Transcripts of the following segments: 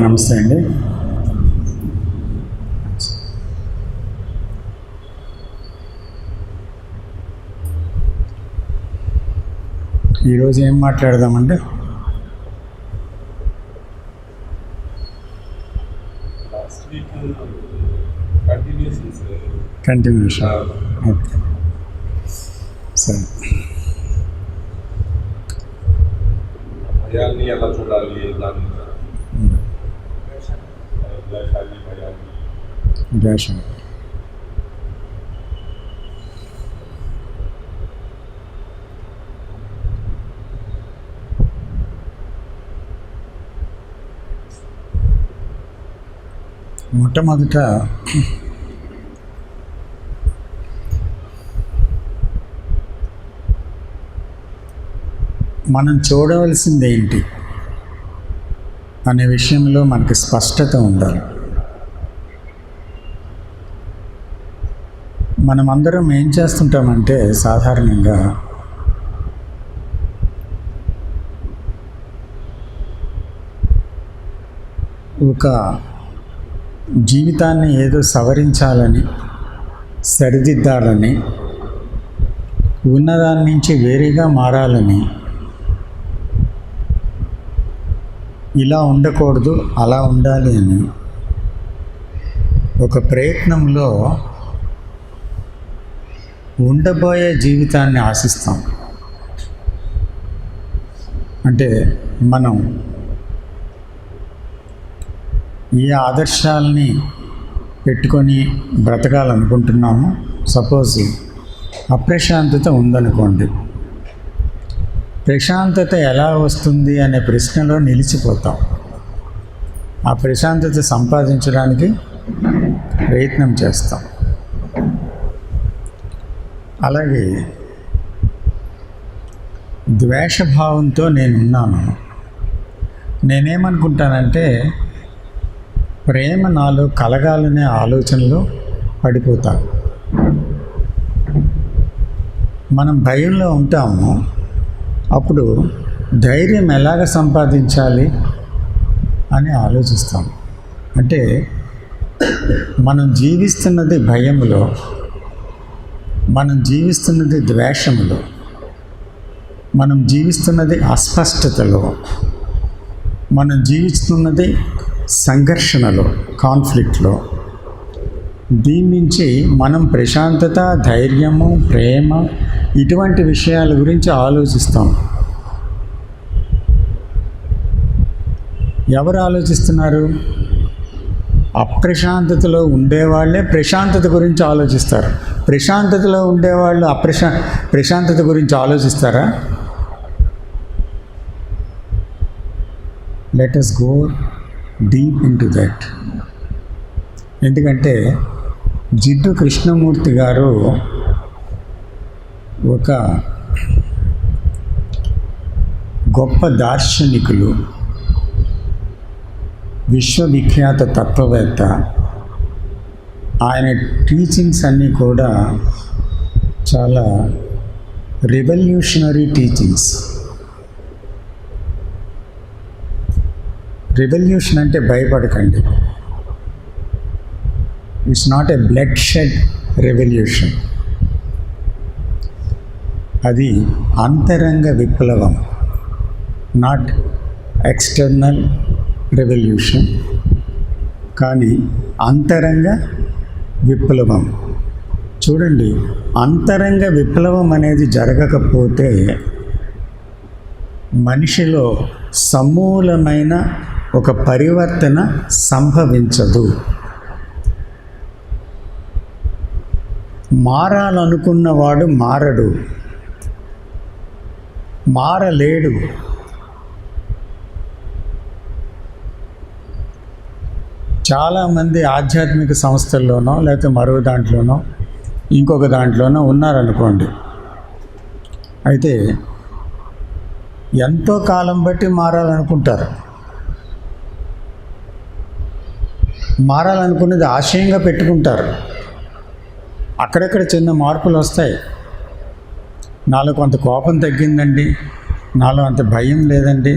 నమస్తే అండి. ఈరోజు ఏం మాట్లాడదామండి? కంటిన్యూషన్. ఓకే, సరే. భయాన్ని ఎలా చూడాలి, ద్వేషం. మొట్టమొదట మనం చూడవలసింది ఏంటి అనే విషయంలో మనకి స్పష్టత ఉండాలి. మనమందరం ఏం చేస్తుంటామంటే సాధారణంగా ఒక జీవితాన్ని ఏదో సవరించాలని, సరిదిద్దాలని, ఉన్నదాని నుంచి వేరేగా మారాలని, ఇలా ఉండకూడదు అలా ఉండాలి అని ఒక ప్రయత్నంలో ఉండబోయే జీవితాన్ని ఆశిస్తాం. అంటే మనం ఏ ఆదర్శాలని పెట్టుకొని బ్రతకాలనుకుంటున్నామో, సపోజ్ అప్రశాంతత ఉందనుకోండి, ప్రశాంతత ఎలా వస్తుంది అనే ప్రశ్నలో నిలిచిపోతాం. ఆ ప్రశాంతత సంపాదించడానికి ప్రయత్నం చేస్తాం. అలాగే ద్వేషభావంతో నేనున్నాను. నేనేమనుకుంటానంటే ప్రేమ నాలో కలగాలనే ఆలోచనలో పడిపోతాను. మనం భయంలో ఉంటాము. అప్పుడు ధైర్యం ఎలాగ సంపాదించాలి అని ఆలోచిస్తాం. అంటే మనం జీవిస్తున్నది భయములో, మనం జీవిస్తున్నది ద్వేషములో, మనం జీవిస్తున్నది అస్పష్టతలో, మనం జీవిస్తున్నది సంఘర్షణలో, కాన్ఫ్లిక్ట్లో. దీని నుంచి మనం ప్రశాంతత, ధైర్యము, ప్రేమ ఇటువంటి విషయాల గురించి ఆలోచిస్తాం. ఎవరు ఆలోచిస్తున్నారు? అప్రశాంతతలో ఉండేవాళ్ళే ప్రశాంతత గురించి ఆలోచిస్తారు. ప్రశాంతతలో ఉండేవాళ్ళు ప్రశాంతత గురించి ఆలోచిస్తారా? Let us go deep into that. ఎందుకంటే జిడ్డు కృష్ణమూర్తి గారు ఒక గొప్ప దార్శనికులు, విశ్వవిఖ్యాత తత్వవేత్త. ఆయన టీచింగ్స్ అన్నీ కూడా చాలా రెవల్యూషనరీ టీచింగ్స్. రెవల్యూషన్ అంటే భయపడకండి. It's not a blood shed revolution. అది అంతరంగ విప్లవం, నాట్ ఎక్స్టర్నల్ రెవల్యూషన్, కానీ అంతరంగ విప్లవం. చూడండి, అంతరంగ విప్లవం అనేది జరగకపోతే మనిషిలో సమూలమైన ఒక పరివర్తన సంభవించదు. మారాలనుకున్నవాడు మారడు, మారలేడు. చాలామంది ఆధ్యాత్మిక సంస్థల్లోనో లేకపోతే మరో దాంట్లోనో ఇంకొక దాంట్లోనో ఉన్నారనుకోండి. అయితే ఎంతో కాలం బట్టి మారాలనుకుంటారు. మారాలనుకునేది ఆశయంగా పెట్టుకుంటారు. అక్కడక్కడ చిన్న మార్పులు వస్తాయి. నాలో కొంత కోపం తగ్గిందండి, నాలో అంత భయం లేదండి,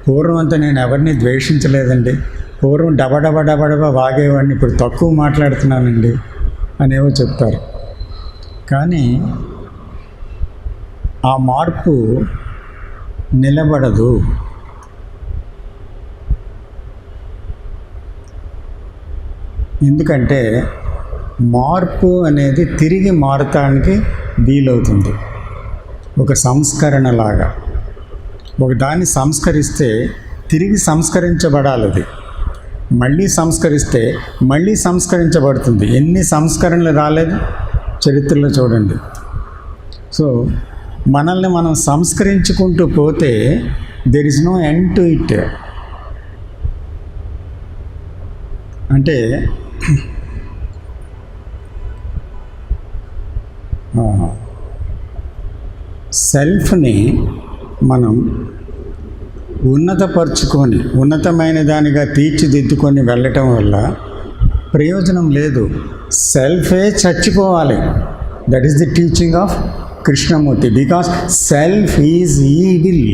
పూర్వం అంతా నేను ఎవరిని ద్వేషించలేదండి, పూర్వం డబడబ వాగేవాడిని, ఇప్పుడు తక్కువ మాట్లాడుతున్నానండి అనేవో చెప్తారు. కానీ ఆ మార్పు నిలబడదు. ఎందుకంటే మార్పు అనేది తిరిగి మారటానికి వీలవుతుంది. ఒక సంస్కరణలాగా ఒక దాన్ని సంస్కరిస్తే తిరిగి సంస్కరించబడాలి. అది మళ్ళీ సంస్కరిస్తే మళ్ళీ సంస్కరించబడుతుంది. ఎన్ని సంస్కరణలు రాలేదు చరిత్రలో చూడండి. సో మనల్ని మనం సంస్కరించుకుంటూ పోతే there is no end to it. అంటే సెల్ఫ్ని మనం ఉన్నతపరుచుకొని ఉన్నతమైన దానిగా తీర్చిదిద్దుకొని వెళ్ళటం వల్ల ప్రయోజనం లేదు. సెల్ఫే చచ్చిపోవాలి. That is the teaching of Krishnamurti. Because self is evil.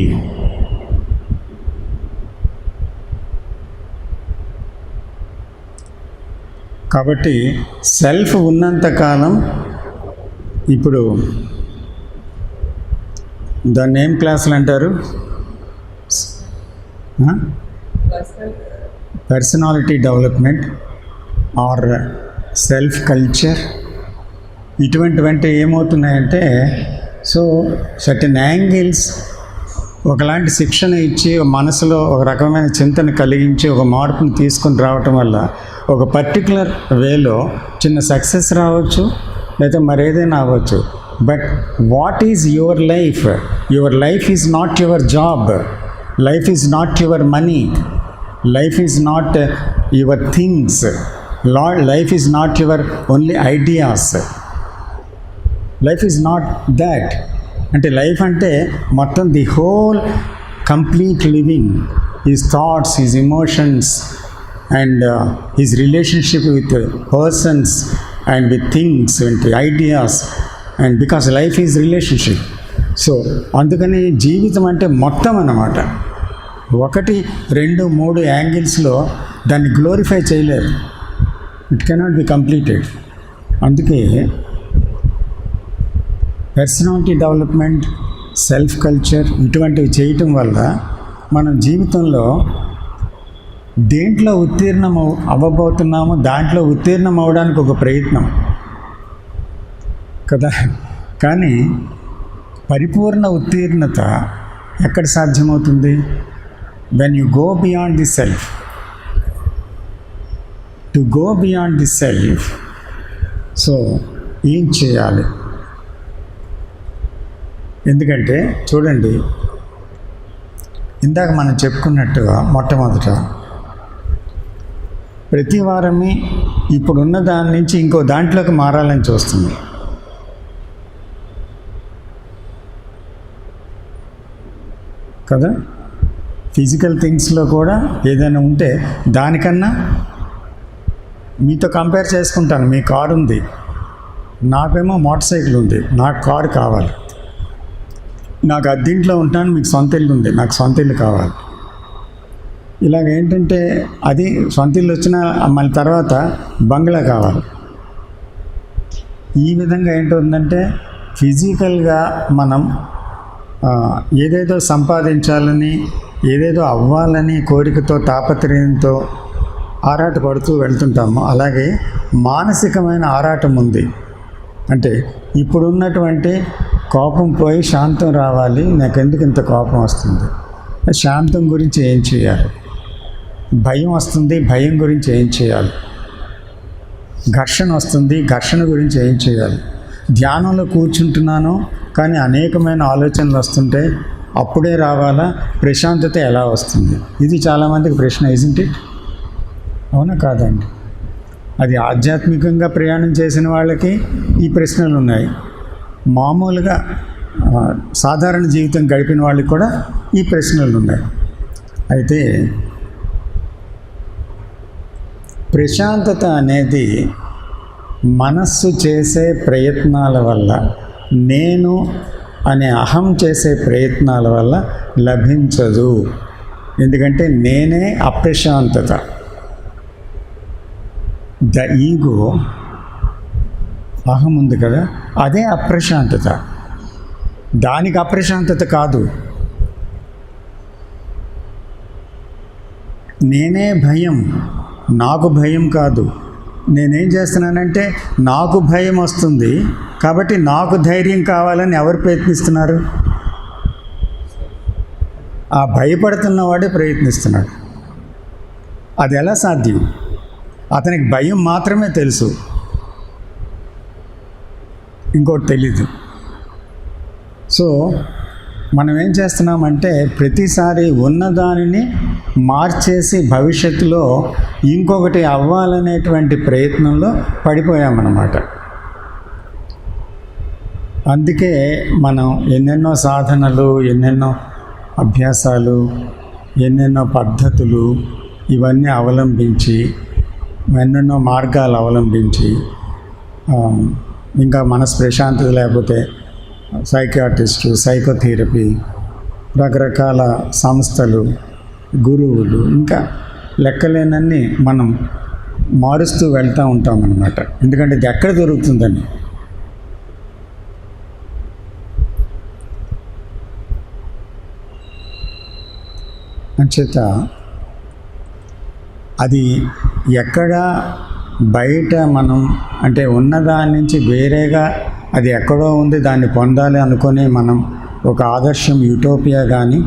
కాబట్టి సెల్ఫ్ ఉన్నంతకాలం, ఇప్పుడు దాన్ని ఏం క్లాసులు అంటారు? Personality development or self culture. ఇటువంటివంటే ఏమవుతున్నాయంటే, సో సర్టెన్ యాంగిల్స్ ఒకలాంటి శిక్షణ ఇచ్చి మనసులో ఒక రకమైన చింతన కలిగించి ఒక మార్పుని తీసుకొని రావటం వల్ల ఒక పర్టికులర్ వేలో చిన్న సక్సెస్ రావచ్చు, లేదా మరేదైనా అవ్వచ్చు. But what is your life? Your life is not your job. Life is not your money. Life is not your things. Life is not your only ideas. Life is not that. అంటే life అంటే మొత్తం the whole complete living, his thoughts, his emotions and his relationship with persons and with things and ideas. And because life is relationship. So అందుకని జీవితం అంటే మొత్తం అన్నమాట. 1, 2, 3 యాంగిల్స్లో దాన్ని glorify చేయలేరు. It cannot be completed. అందుకే పర్సనాలిటీ డెవలప్మెంట్, సెల్ఫ్ కల్చర్ ఇటువంటివి చేయటం వల్ల మనం జీవితంలో దేంట్లో ఉత్తీర్ణం అవ్వబోతున్నామో దాంట్లో ఉత్తీర్ణం అవ్వడానికి ఒక ప్రయత్నం కదా. కానీ పరిపూర్ణ ఉత్తీర్ణత ఎక్కడ సాధ్యమవుతుంది? When you go beyond the self. To go beyond the self, so ఏం చేయాలి? ఎందుకంటే చూడండి, ఇందాక మనం చెప్పుకున్నట్టుగా మొట్టమొదట ప్రతి వారమే ఇప్పుడున్న దాని నుంచి ఇంకో దాంట్లోకి మారాలని చూస్తుంది కదా. ఫిజికల్ థింగ్స్లో కూడా ఏదైనా ఉంటే దానికన్నా మీతో కంపేర్ చేసుకుంటాను. మీ కారు ఉంది, నాకేమో మోటార్ సైకిల్ ఉంది, నాకు కారు కావాలి. నాకు అద్దెంట్లో ఉంటాను, మీకు సొంత ఇల్లు ఉంది, నాకు సొంత ఇల్లు కావాలి. ఇలాగ ఏంటంటే అది సొంత ఇల్లు వచ్చిన మళ్ళీ తర్వాత బంగ్లా కావాలి. ఈ విధంగా ఏంటంటే ఫిజికల్గా మనం ఏదేదో సంపాదించాలని, ఏదేదో అవ్వాలని కోరికతో, తాపత్రయంతో ఆరాటపడుతూ వెళ్తుంటాము. అలాగే మానసికమైన ఆరాటం ఉంది. అంటే ఇప్పుడున్నటువంటి కోపం పోయి శాంతం రావాలి. నాకెందుకు ఇంత కోపం వస్తుంది? శాంతం గురించి ఏం చేయాలి? భయం వస్తుంది, భయం గురించి ఏం చేయాలి? ఘర్షణ వస్తుంది, ఘర్షణ గురించి ఏం చేయాలి? ధ్యానంలో కూర్చుంటున్నాను కానీ అనేకమైన ఆలోచనలు వస్తుంటే అప్పుడే రావాలా? ప్రశాంతత ఎలా వస్తుంది? ఇది చాలామందికి ప్రశ్న. Isn't it? అవునా కాదండి? అది ఆధ్యాత్మికంగా ప్రయాణం చేసిన వాళ్ళకి ఈ ప్రశ్నలు ఉన్నాయి. మామూలుగా సాధారణ జీవితం గడిపిన వాళ్ళకి కూడా ఈ ప్రశ్నలు ఉన్నాయి. అయితే ప్రశాంతత అనేది మనస్సు చేసే ప్రయత్నాల వల్ల, నేను అనే అహం చేసే ప్రయత్నాల వల్ల లభించదు. ఎందుకంటే నేనే అప్రశాంతత. ద ఈగో, అహం ఉంది కదా, అదే అప్రశాంతత. దానికి అప్రశాంతత కాదు. నేనే భయం, నాకు భయం కాదు. నేనేం చేస్తున్నానంటే నాకు భయం వస్తుంది కాబట్టి నాకు ధైర్యం కావాలని ఎవరు ప్రయత్నిస్తున్నారు? ఆ భయపడుతున్నవాడే ప్రయత్నిస్తున్నాడు. అది ఎలా సాధ్యం? అతనికి భయం మాత్రమే తెలుసు, ఇంకోటి తెలీదు. సో మనం ఏం చేస్తున్నామంటే ప్రతిసారి ఉన్నదానిని మార్చేసి భవిష్యత్తులో ఇంకొకటి అవ్వాలనేటువంటి ప్రయత్నంలో పడిపోయామన్నమాట. అందుకే మనం ఎన్నెన్నో సాధనలు, ఎన్నెన్నో అభ్యాసాలు, ఎన్నెన్నో పద్ధతులు ఇవన్నీ అవలంబించి, ఎన్నెన్నో మార్గాలు అవలంబించి, ఇంకా మనసు ప్రశాంతత లేకపోతే సైకియాట్రిస్టు, సైకోథెరపీ, రకరకాల సంస్థలు, గురువులు, ఇంకా లెక్కలేనన్ని మనం మారుస్తూ వెళ్తూ ఉంటాం అన్నమాట. ఎందుకంటే ఇది ఎక్కడ దొరుకుతుందని. అంచేత అది ఎక్కడ బయట మనం అంటే ఉన్నదాని నుంచి వేరేగా అది ఎక్కడో ఉంది, దాన్ని పొందాలి అనుకొని మనం ఒక ఆదర్శం, యూటోపియా కానీ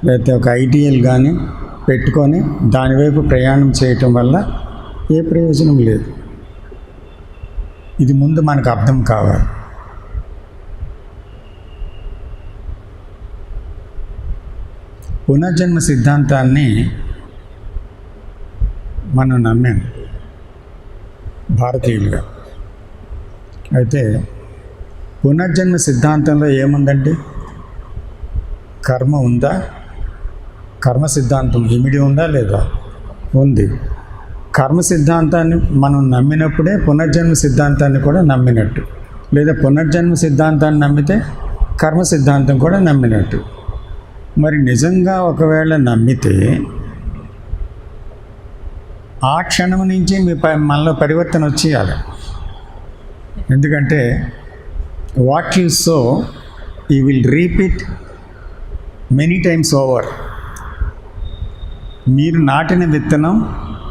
లేకపోతే ఒక ఐడియల్ కానీ పెట్టుకొని దానివైపు ప్రయాణం చేయటం వల్ల ఏ ప్రయోజనం లేదు. ఇది ముందు మనకు అర్థం కావాలి. పునర్జన్మ సిద్ధాంతాన్ని మనం నమ్మాం భారతీయులుగా. అయితే పునర్జన్మ సిద్ధాంతంలో ఏముందండి? కర్మ ఉందా? కర్మ సిద్ధాంతం ఇమిడి ఉందా లేదా? ఉంది. కర్మ సిద్ధాంతాన్ని మనం నమ్మినప్పుడే పునర్జన్మ సిద్ధాంతాన్ని కూడా నమ్మినట్టు, లేదా పునర్జన్మ సిద్ధాంతాన్ని నమ్మితే కర్మ సిద్ధాంతం కూడా నమ్మినట్టు. మరి నిజంగా ఒకవేళ నమ్మితే ఆ క్షణం నుంచి మనలో పరివర్తన వచ్చేయాలి. ఎందుకంటే what you so you will reap it many times over. మీరు నాటిన విత్తనం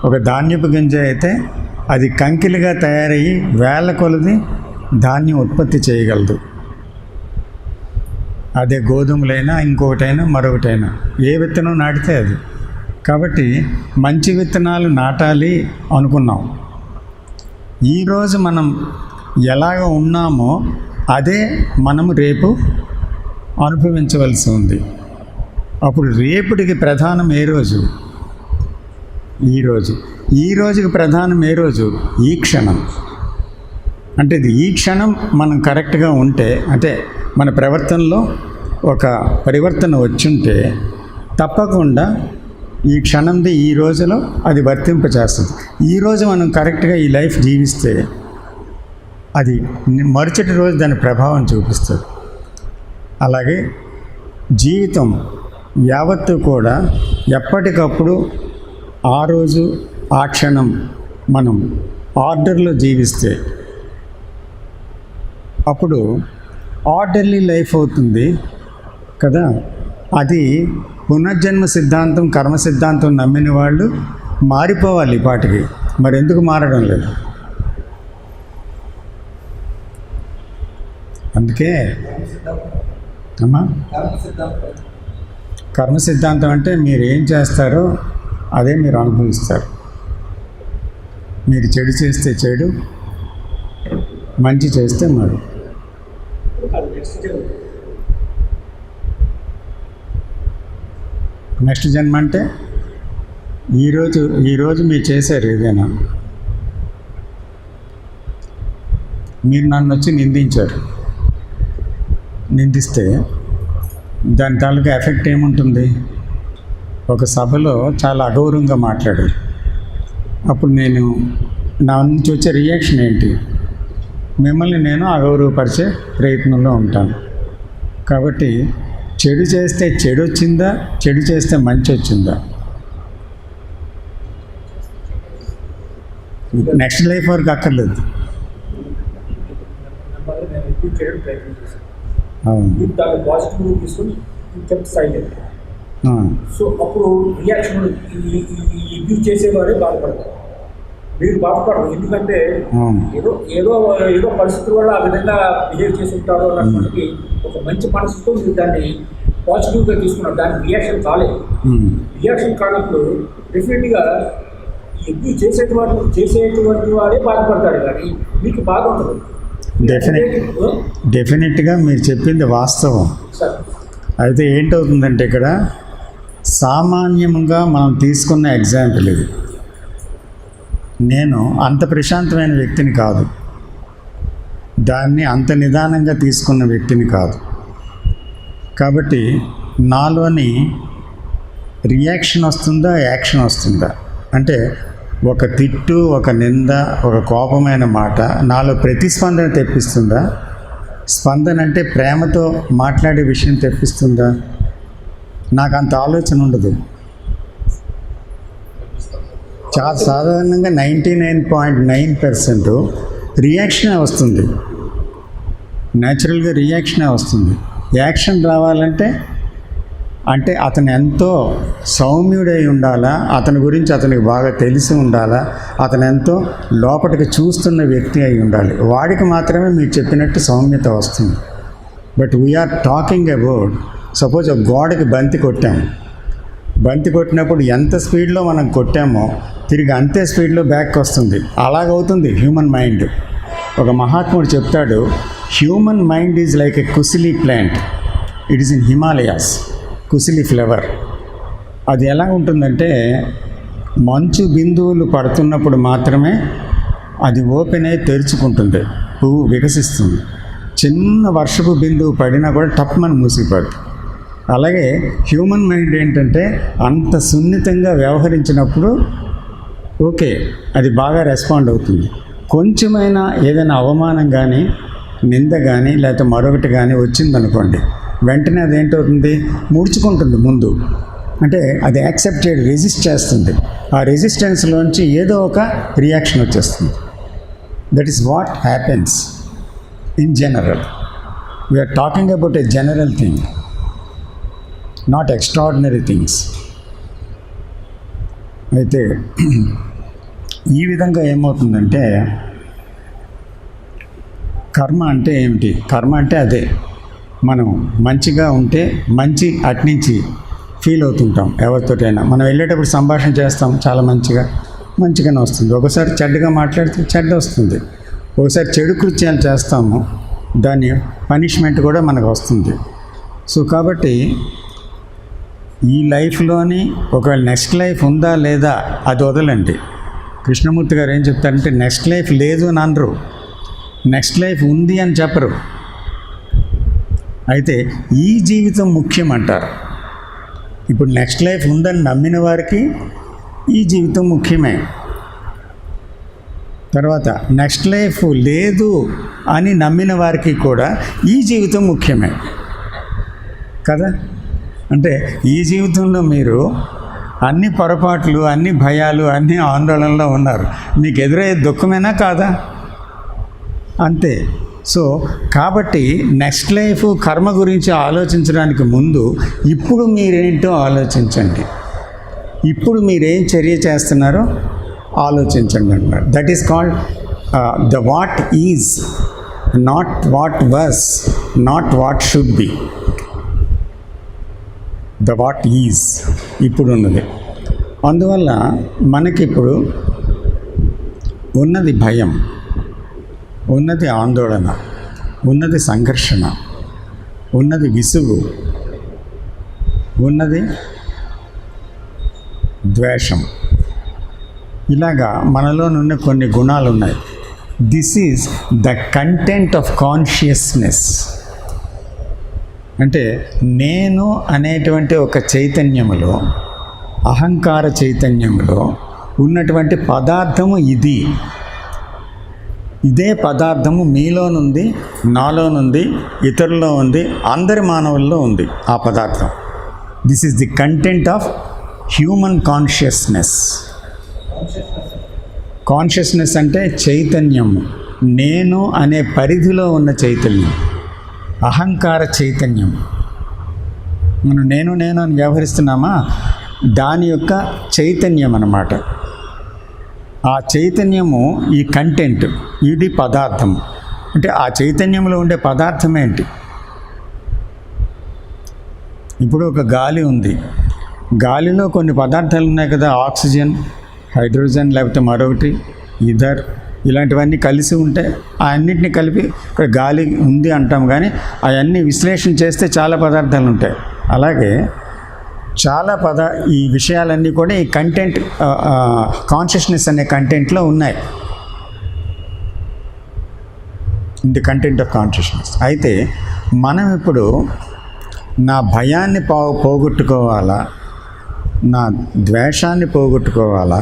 ఒక ధాన్యపు గింజ అయితే అది కంకిలుగా తయారయ్యి వేల కొలది ధాన్యం ఉత్పత్తి చేయగలదు. అదే గోధుమలైనా, ఇంకొకటైనా, మరొకటైనా, ఏ విత్తనం నాటితే అది. కాబట్టి మంచి విత్తనాలు నాటాలి అనుకున్నాం. ఈరోజు మనం ఎలాగ ఉన్నామో అదే మనము రేపు అనుభవించవలసి ఉంది. అప్పుడు రేపటికి ప్రధానం ఏ రోజు? ఈరోజు. ఈ రోజుకి ప్రధానం ఏ రోజు? ఈ క్షణం. అంటే ఇది ఈ క్షణం మనం కరెక్ట్గా ఉంటే, అంటే మన ప్రవర్తనలో ఒక పరివర్తన వచ్చుంటే తప్పకుండా ఈ క్షణంది ఈ రోజులో అది వర్తింపచేస్తుంది. ఈరోజు మనం కరెక్ట్గా ఈ లైఫ్ జీవిస్తే అది మరుసటి రోజు దాని ప్రభావం చూపిస్తుంది. అలాగే జీవితం యావత్తు కూడా ఎప్పటికప్పుడు ఆ రోజు ఆ క్షణం మనం ఆర్డర్లో జీవిస్తే అప్పుడు ఆర్డర్లీ లైఫ్ అవుతుంది కదా. అది పునర్జన్మ సిద్ధాంతం, కర్మ సిద్ధాంతం నమ్మిన వాళ్ళు మారిపోవాలి ఈ పాటికి. మరి ఎందుకు మారడం లేదు? అందుకే అమ్మా, కర్మ సిద్ధాంతం అంటే మీరు ఏం చేస్తారో అదే మీరు అనుభవిస్తారు. మీరు చెడు చేస్తే చెడు, మంచి చేస్తే మరి. నెక్స్ట్ జన్మ అంటే ఈరోజు మీరు చేశారు ఏదైనా, మీరు నన్ను వచ్చి నిందిస్తే దాని తాలూకా ఎఫెక్ట్ ఏముంటుంది? ఒక సభలో చాలా అగౌరవంగా మాట్లాడారు. అప్పుడు నా నుంచి వచ్చే రియాక్షన్ ఏంటి? మిమ్మల్ని నేను అగౌరవపరిచే ప్రయత్నంలో ఉంటాను. కాబట్టి చెడు చేస్తే చెడు వచ్చిందా, చెడు చేస్తే మంచి వచ్చిందా? నెక్స్ట్ లైఫ్ వరకు అక్కర్లేదు. నేను ఎక్కువ చేయడం ప్రయత్నం చేశాను. అవును. మీరు దాన్ని పాజిటివ్ తీసుకొని చెప్తే సైలెంట్. ఆ, సో అప్పుడు రియాక్షన్ అబ్యూజ్ చేసేవారే బాధపడతారు, మీరు బాధపడరు. ఎందుకంటే అవును. ఏదో ఏదో ఏదో పరిస్థితుల వల్ల ఆ విధంగా బిహేవ్ చేసి ఉంటారు అన్నటువంటి ఒక మంచి మనసుతో మీరు దాన్ని పాజిటివ్గా తీసుకున్నారు. దానికి రియాక్షన్ కాలేదు. ఉమ్. రియాక్షన్ కానప్పుడు డెఫినెట్గా అబ్యూజ్ చేసేటువంటి వాడే బాధపడతాడు, కానీ మీకు బాధ ఉండదు. డెఫినెట్గా మీరు చెప్పింది వాస్తవం. సార్ అయితే ఏంటవుతుందంటే ఇక్కడ సామాన్యంగా మనం తీసుకున్న ఎగ్జాంపుల్ ఇది. నేను అంత ప్రశాంతమైన వ్యక్తిని కాదు, దాన్ని అంత నిదానంగా తీసుకున్న వ్యక్తిని కాదు. కాబట్టి నాలోని రియాక్షన్ వస్తుందా, యాక్షన్ వస్తుందా అంటే ఒక తిట్టు, ఒక నింద, ఒక కోపమైన మాట నాలో ప్రతిస్పందన తెప్పిస్తుందా? స్పందన అంటే ప్రేమతో మాట్లాడే విషయం తెప్పిస్తుందా? నాకు అంత ఆలోచన ఉండదు. చాలా సాధారణంగా 99.9% రియాక్షనే వస్తుంది. న్యాచురల్గా రియాక్షనే వస్తుంది. యాక్షన్ రావాలంటే అంటే అతను ఎంతో సౌమ్యుడై ఉండాలా, అతని గురించి అతనికి బాగా తెలిసి ఉండాలా, అతను ఎంతో లోపలికి చూస్తున్న వ్యక్తి అయి ఉండాలి. వాడికి మాత్రమే మీరు చెప్పినట్టు సౌమ్యత వస్తుంది. But we're talking about suppose ఒక గోడకి బంతి కొట్టాము. బంతి కొట్టినప్పుడు ఎంత స్పీడ్లో మనం కొట్టామో తిరిగి అంతే స్పీడ్లో బ్యాక్ వస్తుంది. అలాగవుతుంది హ్యూమన్ మైండ్. ఒక మహాత్ముడు చెప్తాడు, human mind is like a కుసిలీ plant, it is in Himalayas. కుసిలి ఫ్లవర్ అది ఎలా ఉంటుందంటే మంచు బిందువులు పడుతున్నప్పుడు మాత్రమే అది ఓపెన్ అయి తెరుచుకుంటుంది, పువ్వు వికసిస్తుంది. చిన్న వర్షపు బిందువు పడినా కూడా టప్మని మూసిపోతుంది. అలాగే హ్యూమన్ మైండ్ ఏంటంటే అంత సున్నితంగా వ్యవహరించినప్పుడు ఓకే అది బాగా రెస్పాండ్ అవుతుంది. కొంచెమైనా ఏదైనా అవమానం కానీ, నింద కానీ, లేకపోతే మరొకటి కానీ వచ్చిందనుకోండి, వెంటనే అదేంటవుతుంది, ముడుచుకుంటుంది ముందు. అంటే అది యాక్సెప్ట్ చేయడం, రెసిస్ట్ చేస్తుంది. ఆ రెసిస్టెన్స్లోంచి ఏదో ఒక రియాక్షన్ వచ్చేస్తుంది. That is what happens in general. We're talking about a general thing, not extraordinary things. అయితే ఈ విధంగా ఏమవుతుందంటే కర్మ అంటే ఏమిటి? కర్మ అంటే అదే, మనం మంచిగా ఉంటే మంచి అట్నుంచి ఫీల్ అవుతుంటాం. ఎవరితోటైనా మనం వెళ్ళేటప్పుడు సంభాషణ చేస్తాం, చాలా మంచిగానే వస్తుంది. ఒకసారి చెడ్డగా మాట్లాడితే చెడ్డ వస్తుంది. ఒకసారి చెడు కృత్యాలు చేస్తాము, దాని పనిష్మెంట్ కూడా మనకు వస్తుంది. సో కాబట్టి ఈ లైఫ్లోని ఒకవేళ నెక్స్ట్ లైఫ్ ఉందా లేదా అది వదలండి. కృష్ణమూర్తి గారు ఏం చెప్తారంటే నెక్స్ట్ లైఫ్ లేదు అని అనరు, నెక్స్ట్ లైఫ్ ఉంది అని చెప్పరు. అయితే ఈ జీవితం ముఖ్యం అంటారు. ఇప్పుడు నెక్స్ట్ లైఫ్ ఉందని నమ్మిన వారికి ఈ జీవితం ముఖ్యమే. తర్వాత నెక్స్ట్ లైఫ్ లేదు అని నమ్మిన వారికి కూడా ఈ జీవితం ముఖ్యమే కదా. అంటే ఈ జీవితంలో మీరు అన్ని పొరపాట్లు, అన్ని భయాలు, అన్ని ఆందోళనలో ఉన్నారు. మీకు ఎదురయ్యే దుఃఖమేనా కాదా? అంతే. సో కాబట్టి నెక్స్ట్ లైఫ్ కర్మ గురించి ఆలోచించడానికి ముందు ఇప్పుడు మీరేంటో ఆలోచించండి. ఇప్పుడు మీరేం చర్య చేస్తున్నారో ఆలోచించండి అంటున్నారు. That is called the what is, not what was, not what should be. The what is ఇప్పుడు ఉన్నది. అందువల్ల మనకిప్పుడు ఉన్నది భయం, ఉన్నది ఆందోళన, ఉన్నది సంఘర్షణ, ఉన్నది విసుగు, ఉన్నది ద్వేషం. ఇలాగా మనలోనున్న కొన్ని గుణాలు ఉన్నాయి. This is the content of consciousness. అంటే నేను అనేటువంటి ఒక చైతన్యములో, అహంకార చైతన్యములో ఉన్నటువంటి పదార్థము ఇది. ఇదే పదార్థము మీలోనుంది, నాలోనుంది, ఇతరుల్లో ఉంది, అందరి మానవుల్లో ఉంది ఆ పదార్థం. This is the content of human consciousness. Consciousness అంటే చైతన్యము, నేను అనే పరిధిలో ఉన్న చైతన్యం, అహంకార చైతన్యం. మనం నేను అని వ్యవహరిస్తున్నామా, దాని యొక్క చైతన్యం అన్నమాట. ఆ చైతన్యము ఈ కంటెంట్, ఇది పదార్థం. అంటే ఆ చైతన్యంలో ఉండే పదార్థం ఏంటి? ఇప్పుడు ఒక గాలి ఉంది, గాలిలో కొన్ని పదార్థాలు ఉన్నాయి కదా, ఆక్సిజన్, హైడ్రోజన్, లేకపోతే మరొకటి ఈథర్, ఇలాంటివన్నీ కలిసి ఉంటే అన్నిటిని కలిపి ఇక్కడ గాలి ఉంది అంటాం. కానీ అవన్నీ విశ్లేషణ చేస్తే చాలా పదార్థాలు ఉంటాయి. అలాగే చాలా ఈ విషయాలన్నీ కూడా ఈ కంటెంట్, కాన్షియస్నెస్ అనే కంటెంట్లో ఉన్నాయి, in the content of consciousness. అయితే మనం ఇప్పుడు నా భయాన్ని పోగొట్టుకోవాలా, నా ద్వేషాన్ని పోగొట్టుకోవాలా,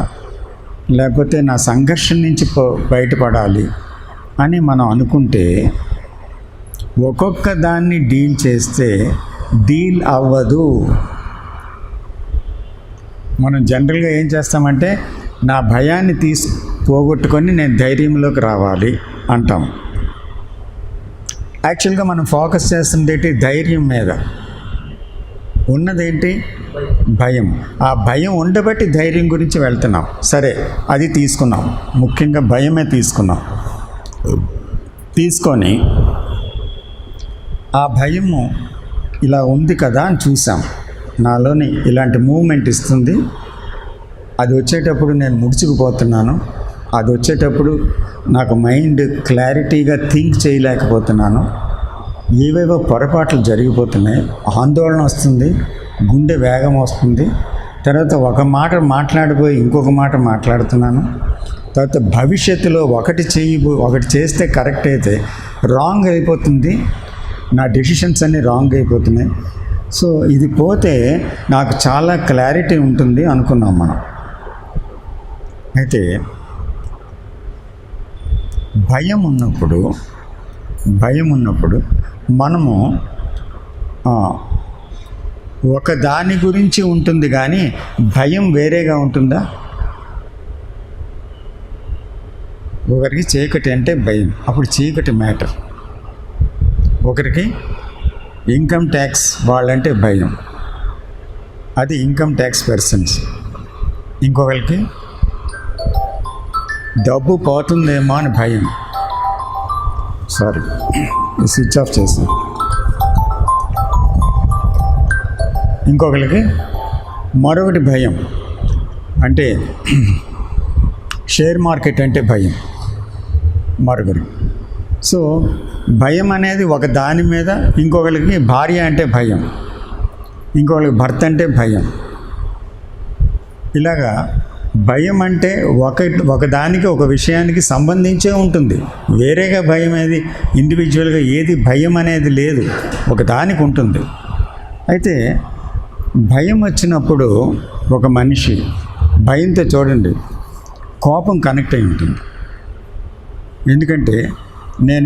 లేకపోతే నా సంఘర్షణ నుంచి బయటపడాలి అని మనం అనుకుంటే ఒక్కొక్క దాన్ని డీల్ చేస్తే డీల్ అవ్వదు. మనం జనరల్గా ఏం చేస్తామంటే నా భయాన్ని పోగొట్టుకొని నేను ధైర్యంలోకి రావాలి అంటాం. యాక్చువల్గా మనం ఫోకస్ చేస్తుంది ఏంటి? ధైర్యం మీద. ఉన్నదేంటి? భయం. ఆ భయం ఉండబట్టి ధైర్యం గురించి వెళ్తున్నాం. సరే, అది తీసుకున్నాం, ముఖ్యంగా భయమే తీసుకున్నాం. తీసుకొని ఆ భయము ఇలా ఉంది కదా అని చూసాం, నాలోని ఇలాంటి మూమెంట్ ఇస్తుంది, అది వచ్చేటప్పుడు నేను ముడుచుకుపోతున్నాను, అది వచ్చేటప్పుడు నాకు మైండ్ క్లారిటీగా థింక్ చేయలేకపోతున్నాను, ఏవేవో పొరపాట్లు జరిగిపోతున్నాయి, ఆందోళన వస్తుంది, గుండె వేగం వస్తుంది, తర్వాత ఒక మాట మాట్లాడిపోయి ఇంకొక మాట మాట్లాడుతున్నాను, తర్వాత భవిష్యత్తులో ఒకటి చేస్తే కరెక్ట్ అయితే రాంగ్ అయిపోతుంది, నా డెసిషన్స్ అన్నీ రాంగ్ అయిపోతున్నాయి. సో ఇది పోతే నాకు చాలా క్లారిటీ ఉంటుంది అనుకున్నాం మనం. అయితే భయం ఉన్నప్పుడు మనము ఒక దాని గురించి ఉంటుంది కానీ భయం వేరేగా ఉంటుందా? ఒకరికి చీకటి అంటే భయం, అప్పుడు చీకటి మ్యాటర్. ఒకరికి ఇన్కమ్ ట్యాక్స్ వాళ్ళంటే భయం, అది ఇన్కమ్ ట్యాక్స్ పర్సన్స్. ఇంకొకరికి డబ్బు పోతుందేమో అని భయం. సారీ, స్విచ్ ఆఫ్ చేసాను. ఇంకొకరికి మరొకటి భయం, అంటే షేర్ మార్కెట్ అంటే భయం మరొకరికి. సో భయం అనేది ఒక దాని మీద, ఇంకొకరికి భార్య అంటే భయం, ఇంకొకరికి భర్త అంటే భయం. ఇలాగా భయం అంటే ఒక దానికి, ఒక విషయానికి సంబంధించే ఉంటుంది. వేరేగా భయం అనేది ఇండివిజువల్గా ఏది భయం అనేది లేదు, ఒక దానికి ఉంటుంది. అయితే భయం వచ్చినప్పుడు ఒక మనిషి భయంతో చూడండి కోపం కనెక్ట్ అయి ఉంటుంది. ఎందుకంటే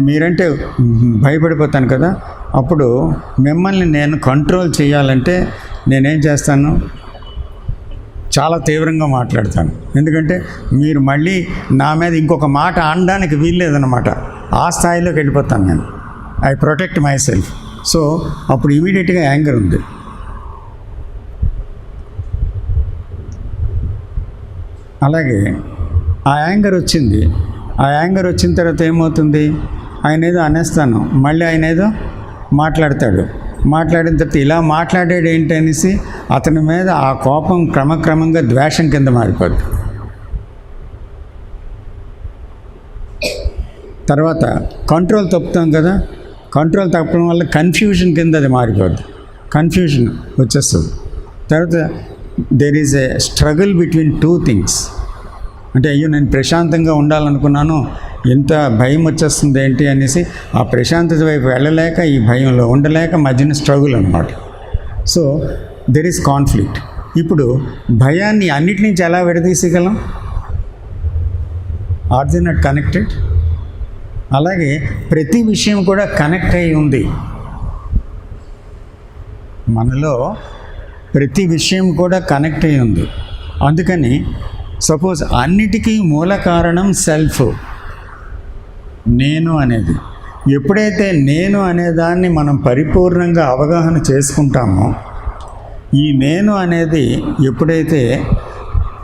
మీరంటే భయపడిపోతాను కదా, అప్పుడు మిమ్మల్ని నేను కంట్రోల్ చేయాలంటే నేనేం చేస్తాను? చాలా తీవ్రంగా మాట్లాడతాను. ఎందుకంటే మీరు మళ్ళీ నా మీద ఇంకొక మాట అనడానికి వీల్లేదన్నమాట. ఆ స్థాయిలోకి వెళ్ళిపోతాను నేను. I protect my self. So అప్పుడు ఇమీడియట్గా యాంగర్ ఉంది. అలాగే ఆ యాంగర్ వచ్చింది. ఆ యాంగర్ వచ్చిన తర్వాత ఏమవుతుంది? ఆయన ఏదో అనేస్తాను, మళ్ళీ ఆయన ఏదో మాట్లాడతాడు. మాట్లాడిన తర్వాత ఇలా మాట్లాడాడు ఏంటి అనేసి అతని మీద ఆ కోపం క్రమక్రమంగా ద్వేషం కింద మారిపోద్ది. తర్వాత కంట్రోల్ తప్పుతాం కదా, కంట్రోల్ తప్పడం వల్ల కన్ఫ్యూజన్ కింద అది మారిపోద్ది. కన్ఫ్యూజన్ వచ్చేస్తుంది. తర్వాత there is a struggle between two things. అంటే అయ్యో నేను ప్రశాంతంగా ఉండాలనుకున్నాను, ఎంత భయం వచ్చేస్తుంది ఏంటి అనేసి ఆ ప్రశాంతత వైపు వెళ్ళలేక, ఈ భయంలో ఉండలేక మధ్యన స్ట్రగుల్ అనమాట. So there is conflict. ఇప్పుడు భయాన్ని అన్నిటి నుంచి ఎలా విడదీయగలం? Are they not connected? అలాగే ప్రతి విషయం కూడా కనెక్ట్ అయి ఉంది. మనలో ప్రతి విషయం కూడా కనెక్ట్ అయి ఉంది. అందుకని సపోజ్ అన్నిటికీ మూల కారణం సెల్ఫ్, నేను అనేది. ఎప్పుడైతే నేను అనేదాన్ని మనం పరిపూర్ణంగా అవగాహన చేసుకుంటామో, ఈ నేను అనేది ఎప్పుడైతే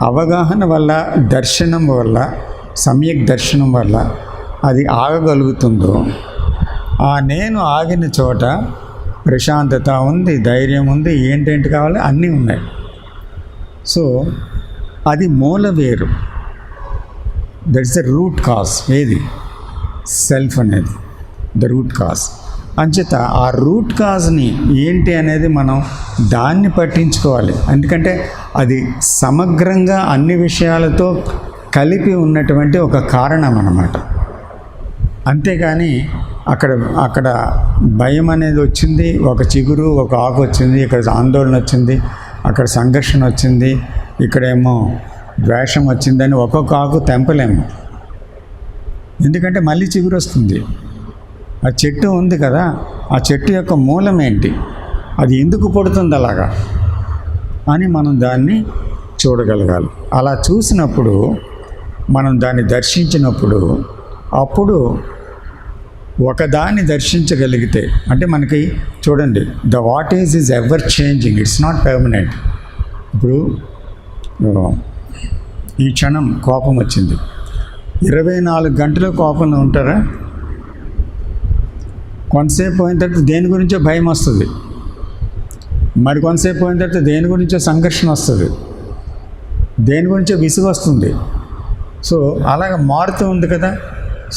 అవగాహన వల్ల, దర్శనం వల్ల, సమ్యక్ దర్శనం వల్ల అది ఆగగలుగుతుందో, ఆ నేను ఆగిన చోట ప్రశాంతత ఉంది, ధైర్యం ఉంది, ఏంటేంటి కావాలి అన్నీ ఉన్నాయి. సో అది మూల వేరు. That's the root cause. ఏది? సెల్ఫ్ అనేది ద రూట్ కాజ్. అంచేత ఆ రూట్ కాజ్ని ఏంటి అనేది మనం దాన్ని పట్టించుకోవాలి. ఎందుకంటే అది సమగ్రంగా అన్ని విషయాలతో కలిపి ఉన్నటువంటి ఒక కారణం అన్నమాట. అంతేగాని అక్కడ భయం అనేది వచ్చింది, ఒక చిగురు, ఒక ఆకు వచ్చింది, ఇక్కడ ఆందోళన వచ్చింది, అక్కడ సంఘర్షణ వచ్చింది, ఇక్కడేమో ద్వేషం వచ్చిందని ఒక్కొక్క ఆకు తెంపలేము. ఎందుకంటే మళ్ళీ చిగురు వస్తుంది. ఆ చెట్టు ఉంది కదా, ఆ చెట్టు యొక్క మూలం ఏంటి, అది ఎందుకు పుడుతుంది అలాగా అని మనం దాన్ని చూడగలగాలి. అలా చూసినప్పుడు, మనం దాన్ని దర్శించినప్పుడు, అప్పుడు ఒకదాన్ని దర్శించగలిగితే, అంటే మనకి చూడండి, the what is ever changing, it's not permanent. ఇప్పుడు ఈ క్షణం కోపం వచ్చింది, 24 గంటలు కోపంలో ఉంటారా? కొంతసేపు పోయిన తర్వాత దేని గురించో భయం వస్తుంది, మరి కొంతసేపు పోయిన తర్వాత దేని గురించో సంఘర్షణ వస్తుంది, దేని గురించో విసుగు వస్తుంది. సో అలాగ మారుతూ ఉంది కదా.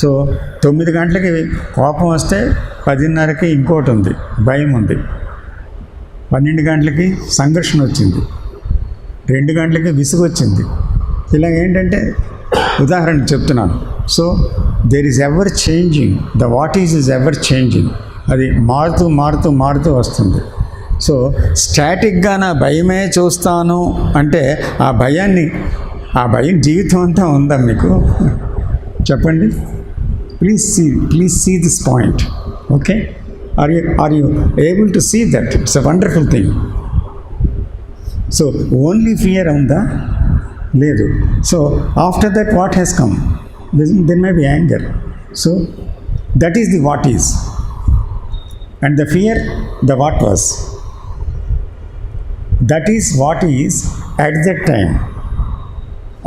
సో 9 గంటలకి కోపం వస్తే 10:30కి ఇంకోటి ఉంది, భయం ఉంది. 12 గంటలకి సంఘర్షణ వచ్చింది, 2 గంటలకి విసుగు వచ్చింది. ఇలాగ ఏంటంటే ఉదాహరణ చెప్తున్నాను. So there is ever changing, the what is ever changing. అది మారుతూ మారుతూ మారుతూ వస్తుంది. సో స్టాటిక్గా నా భయమే చూస్తాను అంటే ఆ భయం జీవితం అంతా ఉందా మీకు? చెప్పండి. Please see this point. Okay, are you able to see that? It's a wonderful thing. So only fear ఉందా? లేదు. So after that what has come? There may be anger. So that is the what is, and the fear the what was. That is what is at that time,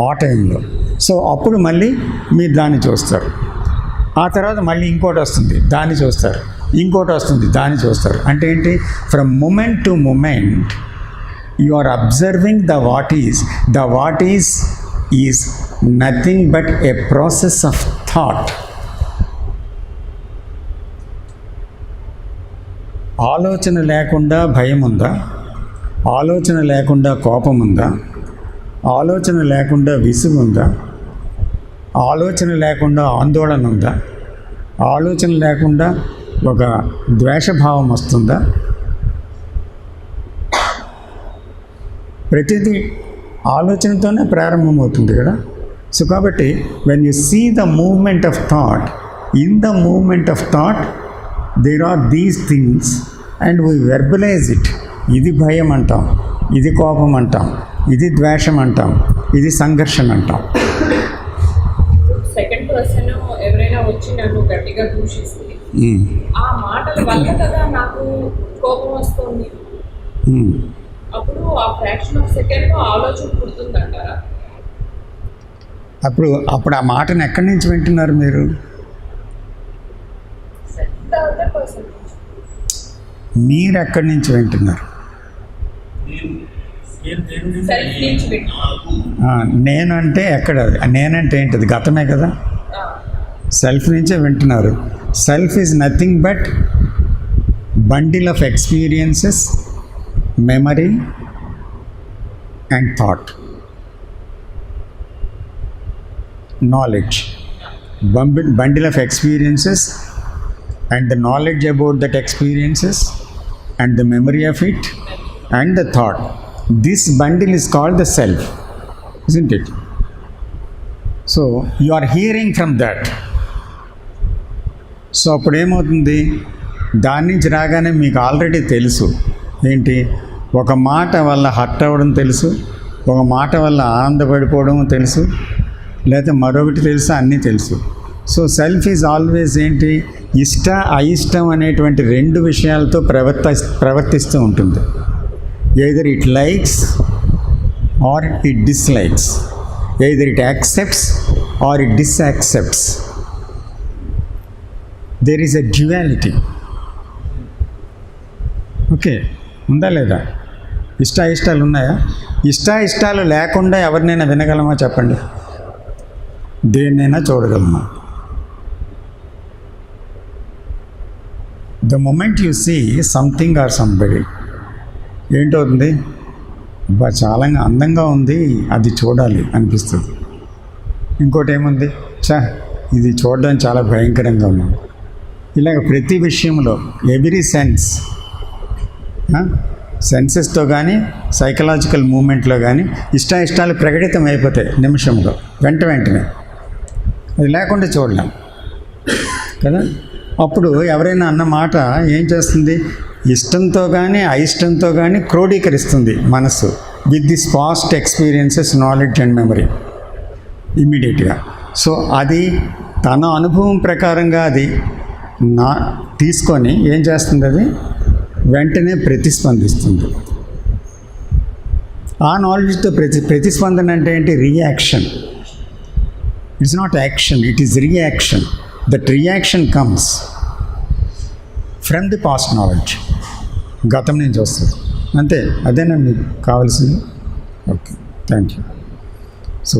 ఆ టైంలో. So అప్పుడు మళ్ళీ మీరు దాన్ని చూస్తారు. ఆ తర్వాత మళ్ళీ ఇంకోటి వస్తుంది, దాన్ని చూస్తారు, ఇంకోటి వస్తుంది, దాన్ని చూస్తారు. అంటే ఏంటి? From moment to moment you are observing the what is. The what is nothing but a process of thought. ఆలోచన లేకుండా భయం ఉందా? ఆలోచన లేకుండా కోపం ఉందా? ఆలోచన లేకుండా విసుగు ఉందా? ఆలోచన లేకుండా ఆందోళన ఉందా? ఆలోచన లేకుండా ఒక ద్వేషభావం వస్తుందా? ప్రతిదీ ఆలోచనతోనే ప్రారంభమవుతుంది కదా. సో కాబట్టి when you see the movement of thought, in the movement of thought there are these things and we verbalise it. ఇది భయం అంటాం, ఇది కోపం అంటాం, ఇది ద్వేషం అంటాం, ఇది సంఘర్షణ అంటాం. సెకండ్ పర్సన్ ఎవరైనా వచ్చి నన్ను గట్టిగా దూషిస్తే ఆ మాటల వల్ల కదా నాకు కోపం వస్తుంది. అప్పుడు ఆ ఫ్రాక్షన్ ఆఫ్ సెకండ్లో ఆలోచన పుడుతుందంటారా? అప్పుడు ఆ మాటను ఎక్కడి నుంచి వింటున్నారు మీరు? మీరు ఎక్కడి నుంచి వింటున్నారు? నేనంటే ఎక్కడ? నేనంటే ఏంటిది? గతమే కదా. సెల్ఫ్ నుంచే వింటున్నారు. Self is nothing but bundle of experiences, memory and thought, knowledge, bundle of experiences and the knowledge about that experiences and the memory of it and the thought. This bundle is called the self, isn't it? So you are hearing from that. So అప్పుడు ఏమవుతుంది? దాని నుంచి రాగానే మీకు already తెలుసు ఏంటి, ఒక మాట వల్ల హర్ట్ అవ్వడం తెలుసు, ఒక మాట వల్ల ఆనందపడిపోవడం తెలుసు, లేకపోతే మరొకటి తెలుసు, అన్నీ తెలుసు. సో సెల్ఫ్ ఈజ్ ఆల్వేస్ ఏంటి, ఇష్ట అయిష్టం అనేటువంటి రెండు విషయాలతో ప్రవర్తిస్తూ ఉంటుంది. Either it likes or it dislikes, either it accepts or it disaccepts. There is a duality. Okay, ఉందా లేదా? ఇష్టాలు ఉన్నాయా? ఇష్టాలు లేకుండా ఎవరినైనా వినగలమా చెప్పండి? దేన్నైనా చూడగలమా? The moment you see something or somebody, ఏంటవుతుంది? చాలా అందంగా ఉంది, అది చూడాలి అనిపిస్తుంది. ఇంకోటి ఏముంది, ఇది చూడడానికి చాలా భయంకరంగా ఉంది. ఇలాగ ప్రతి విషయంలో ఎవ్రీ సెన్సెస్తో కానీ సైకలాజికల్ మూమెంట్లో కానీ ఇష్టాలు ప్రకటితం అయిపోతాయి నిమిషంలో, వెంటనే. అది లేకుండా చూడలేం కదా. అప్పుడు ఎవరైనా అన్న మాట ఏం చేస్తుంది, ఇష్టంతో కానీ అయిష్టంతో కానీ క్రోడీకరిస్తుంది మనసు with this past experiences, knowledge and memory ఇమ్మీడియట్గా. సో అది తన అనుభవం ప్రకారంగా అది తీసుకొని ఏం చేస్తుంది, అది వెంటనే ప్రతిస్పందిస్తుంది. ఆ నాలెడ్జ్తో ప్రతిస్పందన అంటే ఏంటి? Reaction. It's not action, it is reaction. That reaction comes from the past knowledge, గతం నుంచి వస్తుంది. అంతే, అదేనా మీకు కావాల్సింది? Okay, thank you. సో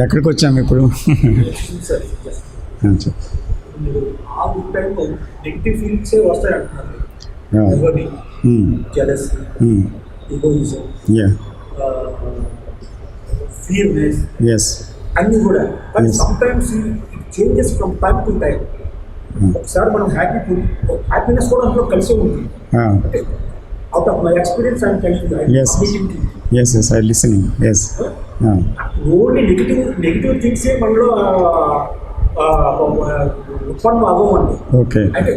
ఎక్కడికి వచ్చాము ఇప్పుడు? ఆ టైంలో నెగిటివ్ ఫీలింగ్సే వస్తాయి అంటున్నారు. jealousy, egoism, fearness, అన్నీ కూడా. కానీ sometimes it changes from time to time. ఒకసారి మనం హ్యాపీనెస్ కూడా అందులో కలిసే ఉంటుంది. అంటే out of my experience I'm telling I listening. Only negative థింగ్సే మనలో ఉత్పన్నం అవ్వండి. ఓకే, అంటే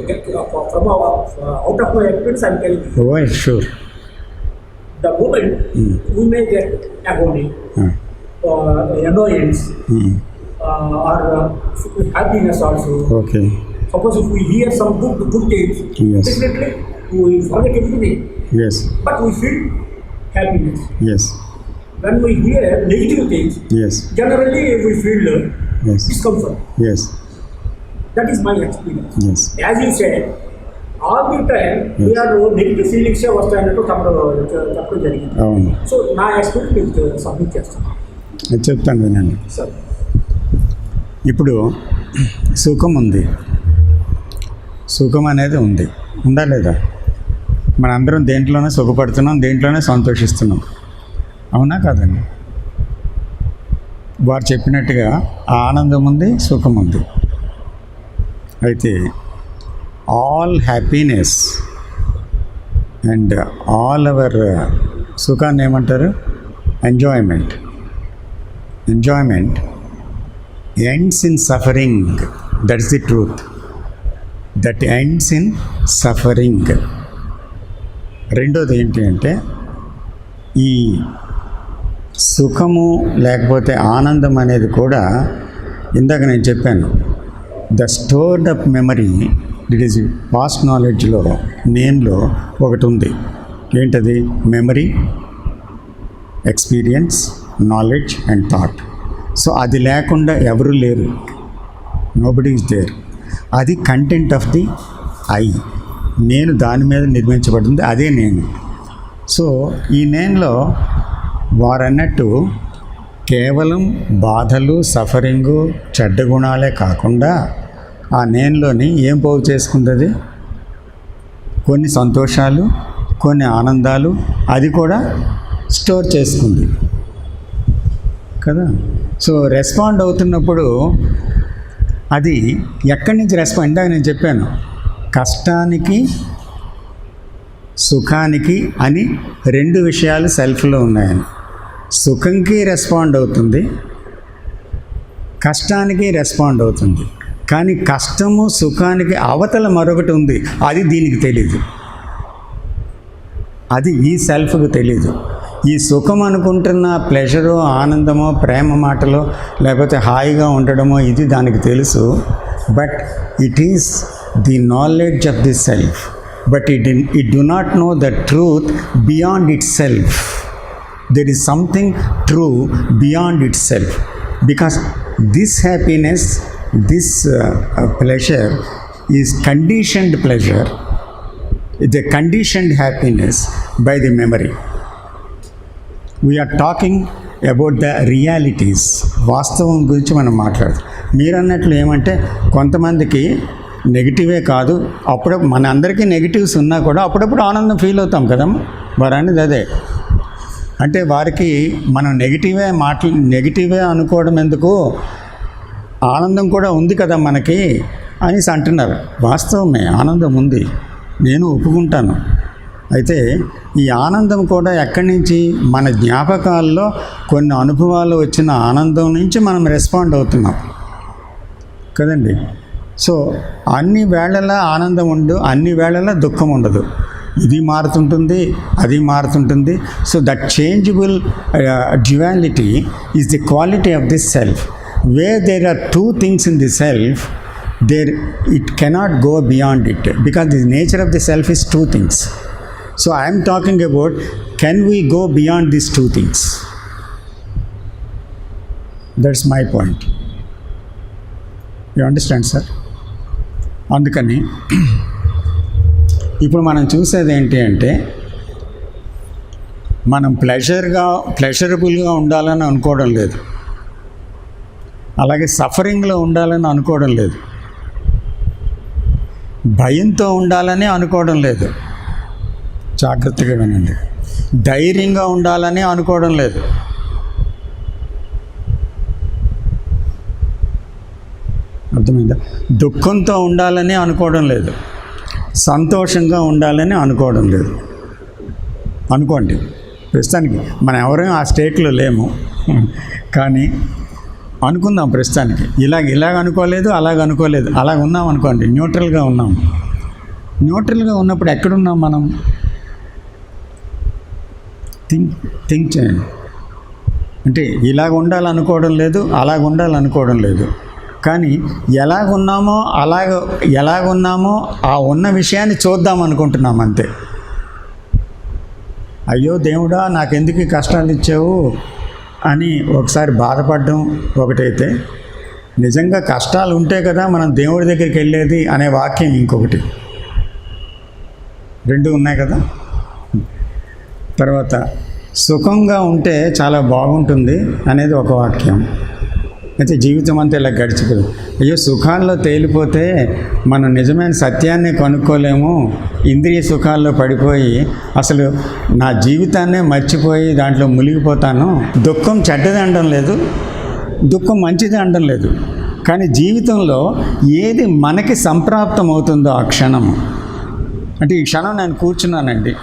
from out of my experience I'm telling. Oh sure. The moment we may get agony, annoyance, or happiness also. Okay. Suppose if we hear some good things, definitely we forget everything. Yes. But we feel happiness. Yes. When we hear negative things, generally we feel discomfort. Yes. That is my experience. Yes. As you said, all the time we are negative ఫీలింగ్సే వస్తాయన్నట్టు చెప్పడం జరిగింది. So నా experience మీకు submit చేస్తాను. చెప్తాను వినండి. Sir, ఇప్పుడు సుఖం ఉంది, సుఖం అనేది ఉంది, ఉందా లేదా? మనందరం దేంట్లోనే సుఖపడుతున్నాం, దేంట్లోనే సంతోషిస్తున్నాం, అవునా కాదండి? వారు చెప్పినట్టుగా ఆనందం ఉంది, సుఖం ఉంది. అయితే all happiness and all our సుఖాన్ని ఏమంటారు? Enjoyment ends in suffering. That's the truth. That ends in suffering. రెండోది ఏంటి అంటే, ఈ సుఖము లేకపోతే ఆనందం అనేది కూడా ఇందాక నేను చెప్పాను, the stored up memory. It is past నాలెడ్జ్లో నేన్లో ఒకటి ఉంది. ఏంటది? Memory, experience, knowledge and thought. So అది లేకుండా ఎవరు లేరు, నోబడీ ఈజ్ దేర్. అది కంటెంట్ ఆఫ్ ది ఐ. నేను దాని మీద నిర్మించబడింది, అదే నేను. సో ఈ నేనులో వారన్నట్టు కేవలం బాధలు, సఫరింగు, చెడ్డ గుణాలే కాకుండా ఆ నేనులోని ఏం పోగు చేసుకుంటుంది? కొన్ని సంతోషాలు, కొన్ని ఆనందాలు, అది కూడా స్టోర్ చేసుకుంది కదా. సో రెస్పాండ్ అవుతున్నప్పుడు అది ఎక్కడి నుంచి రెస్పాండ్? ఇందాక నేను చెప్పాను, కష్టానికి సుఖానికి అని రెండు విషయాలు సెల్ఫ్లో ఉన్నాయని. సుఖంకి రెస్పాండ్ అవుతుంది, కష్టానికి రెస్పాండ్ అవుతుంది. కానీ కష్టము సుఖానికి అవతల మరొకటి ఉంది, అది దీనికి తెలీదు, అది ఈ సెల్ఫ్కి తెలీదు. ఈ సుఖం అనుకుంటున్న ప్లెజరు, ఆనందమో, ప్రేమ మాటలో, లేకపోతే హాయిగా ఉండడమో ఇది దానికి తెలుసు. But it is the knowledge of the self. But it do not know the truth beyond itself. There is something true beyond itself. Because this happiness, this pleasure is conditioned pleasure. It's a conditioned happiness by the memory. We are talking about the realities. వాస్తవం గురించి మనం మాట్లాడుతాం. మీరు అన్నట్లు ఏమంటే కొంతమందికి నెగిటివే కాదు, అప్పుడు మన అందరికీ నెగిటివ్స్ ఉన్నా కూడా అప్పుడప్పుడు ఆనందం ఫీల్ అవుతాం కదమ్మా. వారు అనేది అదే. అంటే వారికి మనం నెగిటివే అనుకోవడం ఎందుకు, ఆనందం కూడా ఉంది కదా మనకి అనేసి అంటున్నారు. వాస్తవమే, ఆనందం ఉంది, నేను ఒప్పుకుంటాను. అయితే ఈ ఆనందం కూడా ఎక్కడి నుంచి, మన జ్ఞాపకాల్లో కొన్ని అనుభవాలు వచ్చిన ఆనందం నుంచి మనం రెస్పాండ్ అవుతున్నాం కదండి. సో అన్ని వేళలా ఆనందం ఉండు, అన్ని వేళలా దుఃఖం ఉండదు. ఇది మారుతుంటుంది, అది మారుతుంటుంది. So that changeable duality is the quality of this self. Where there are two things in the self, it cannot go beyond it, because the nature of the self is two things. So I am talking about, can we go beyond these two things? That's my point. You understand, sir? అందుకని ఇప్పుడు మనం చూసేది ఏంటి అంటే, మనం ప్లెజరబుల్గా ఉండాలని అనుకోవడం లేదు, అలాగే సఫరింగ్లో ఉండాలని అనుకోవడం లేదు, భయంతో ఉండాలని అనుకోవడం లేదు. జాగ్రత్తగా వినండి. ధైర్యంగా ఉండాలని అనుకోవడం లేదు. అర్థమైందా? దుఃఖంతో ఉండాలని అనుకోవడం లేదు, సంతోషంగా ఉండాలని అనుకోవడం లేదు. అనుకోండి, ప్రస్తుతానికి మనం ఎవరైనా ఆ స్టేట్లో లేము, కానీ అనుకుందాం ప్రస్తుతానికి. ఇలాగ అనుకోలేదు, అలాగ అనుకోలేదు, అలాగ ఉన్నాం అనుకోండి, న్యూట్రల్గా ఉన్నాం. న్యూట్రల్గా ఉన్నప్పుడు ఎక్కడున్నాం మనం? థింక్ చేయండి. అంటే ఇలాగ ఉండాలనుకోవడం లేదు, అలాగ ఉండాలనుకోవడం లేదు, కానీ ఎలాగున్నామో ఆ ఉన్న విషయాన్ని చూద్దాం అనుకుంటున్నాం అంతే. అయ్యో దేవుడా, నాకెందుకు కష్టాలు ఇచ్చావు అని ఒకసారి బాధపడడం ఒకటైతే, నిజంగా కష్టాలు ఉంటే కదా మనం దేవుడి దగ్గరికి వెళ్ళేది అనే వాక్యం ఇంకొకటి. రెండు ఉన్నాయి కదా. తర్వాత సుఖంగా ఉంటే చాలా బాగుంటుంది అనేది ఒక వాక్యం. అయితే జీవితం అంతా ఇలా గడిచిపోదు. అయ్యో సుఖాల్లో తేలిపోతే మనం నిజమైన సత్యాన్ని కనుక్కోలేము, ఇంద్రియ సుఖాల్లో పడిపోయి అసలు నా జీవితాన్నే మర్చిపోయి దాంట్లో మునిగిపోతాను. దుఃఖం చెడ్డది అనడం లేదు, దుఃఖం మంచిది అనడం లేదు, కానీ జీవితంలో ఏది మనకి సంప్రాప్తం అవుతుందో ఆ క్షణము. అంటే ఈ క్షణం నేను కూర్చున్నానండి,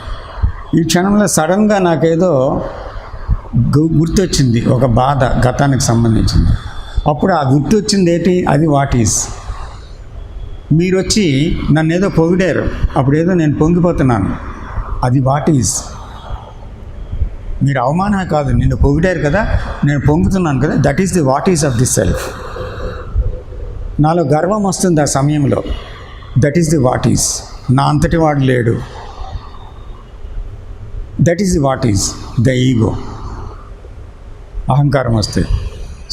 ఈ క్షణంలో సడన్గా నాకేదో గుర్తొచ్చింది, ఒక బాధ గతానికి సంబంధించింది. అప్పుడు ఆ గుర్తొచ్చింది ఏంటి? అది వాట్ ఈజ్. మీరు వచ్చి నన్ను ఏదో పొగిడారు, అప్పుడు ఏదో నేను పొంగిపోతున్నాను, అది వాట్ ఈజ్. మీరు అవమానమే కాదు, నిన్ను పొగిడారు కదా, నేను పొంగుతున్నాను కదా, that is the what is of the self. నాలో గర్వం వస్తుంది ఆ సమయంలో, that is the what is. నా అంతటి వాడు లేడు, that is the what is the ego. అహంకారం వస్తే.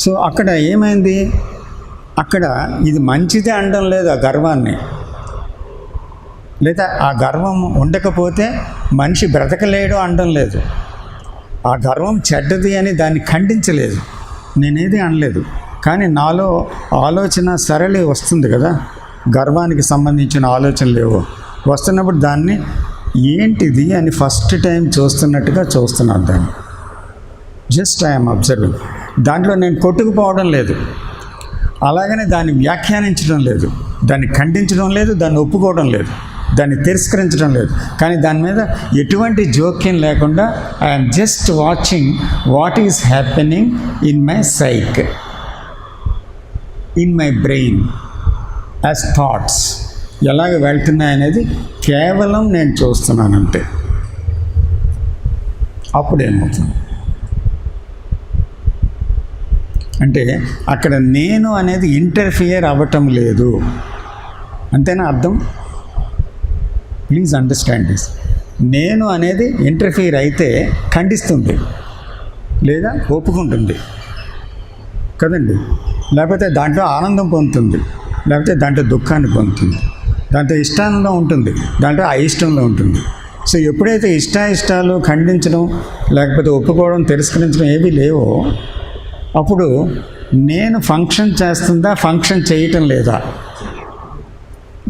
సో అక్కడ ఏమైంది? అక్కడ ఇది మంచిదే అనడం లేదు ఆ గర్వాన్ని, లేదా ఆ గర్వం ఉండకపోతే మనిషి బ్రతకలేడు అనడం లేదు. ఆ గర్వం చెడ్డది అని దాన్ని ఖండించలేదు, నేనేది అనలేదు. కానీ నాలో ఆలోచన సరళి వస్తుంది కదా, గర్వానికి సంబంధించిన ఆలోచనలు ఏవో వస్తున్నప్పుడు దాన్ని ఏంటిది అని ఫస్ట్ టైం చూస్తున్నట్టుగా చూస్తున్నాను. దాన్ని జస్ట్ ఐఎమ్ అబ్జర్వింగ్. దాంట్లో నేను కొట్టుకుపోవడం లేదు, అలాగనే దాన్ని వ్యాఖ్యానించడం లేదు, దాన్ని ఖండించడం లేదు, దాన్ని ఒప్పుకోవడం లేదు, దాన్ని తిరస్కరించడం లేదు. కానీ దాని మీద ఎటువంటి జోక్యం లేకుండా I'm just watching what is happening in my psych, in my brain as thoughts ఎలాగ వెళ్తున్నాయనేది కేవలం నేను చూస్తున్నానంటే. అప్పుడేమవుతుంది అంటే అక్కడ నేను అనేది ఇంటర్ఫియర్ అవ్వటం లేదు. అంతేనా అర్థం? Please understand this. నేను అనేది ఇంటర్ఫియర్ అయితే ఖండిస్తుంది లేదా ఒప్పుకుంటుంది కదండి. లేకపోతే దాంట్లో ఆనందం పొందుతుంది, లేకపోతే దాంట్లో దుఃఖాన్ని పొందుతుంది. దాంట్లో ఇష్టానందం ఉంటుంది, దాంట్లో అయిష్టంలో ఉంటుంది. సో ఎప్పుడైతే ఇష్టాలు ఖండించడం లేకపోతే ఒప్పుకోవడం తిరస్కరించడం ఏవి లేవో అప్పుడు నేను ఫంక్షన్ చేస్తుందా, ఫంక్షన్ చేయటం లేదా?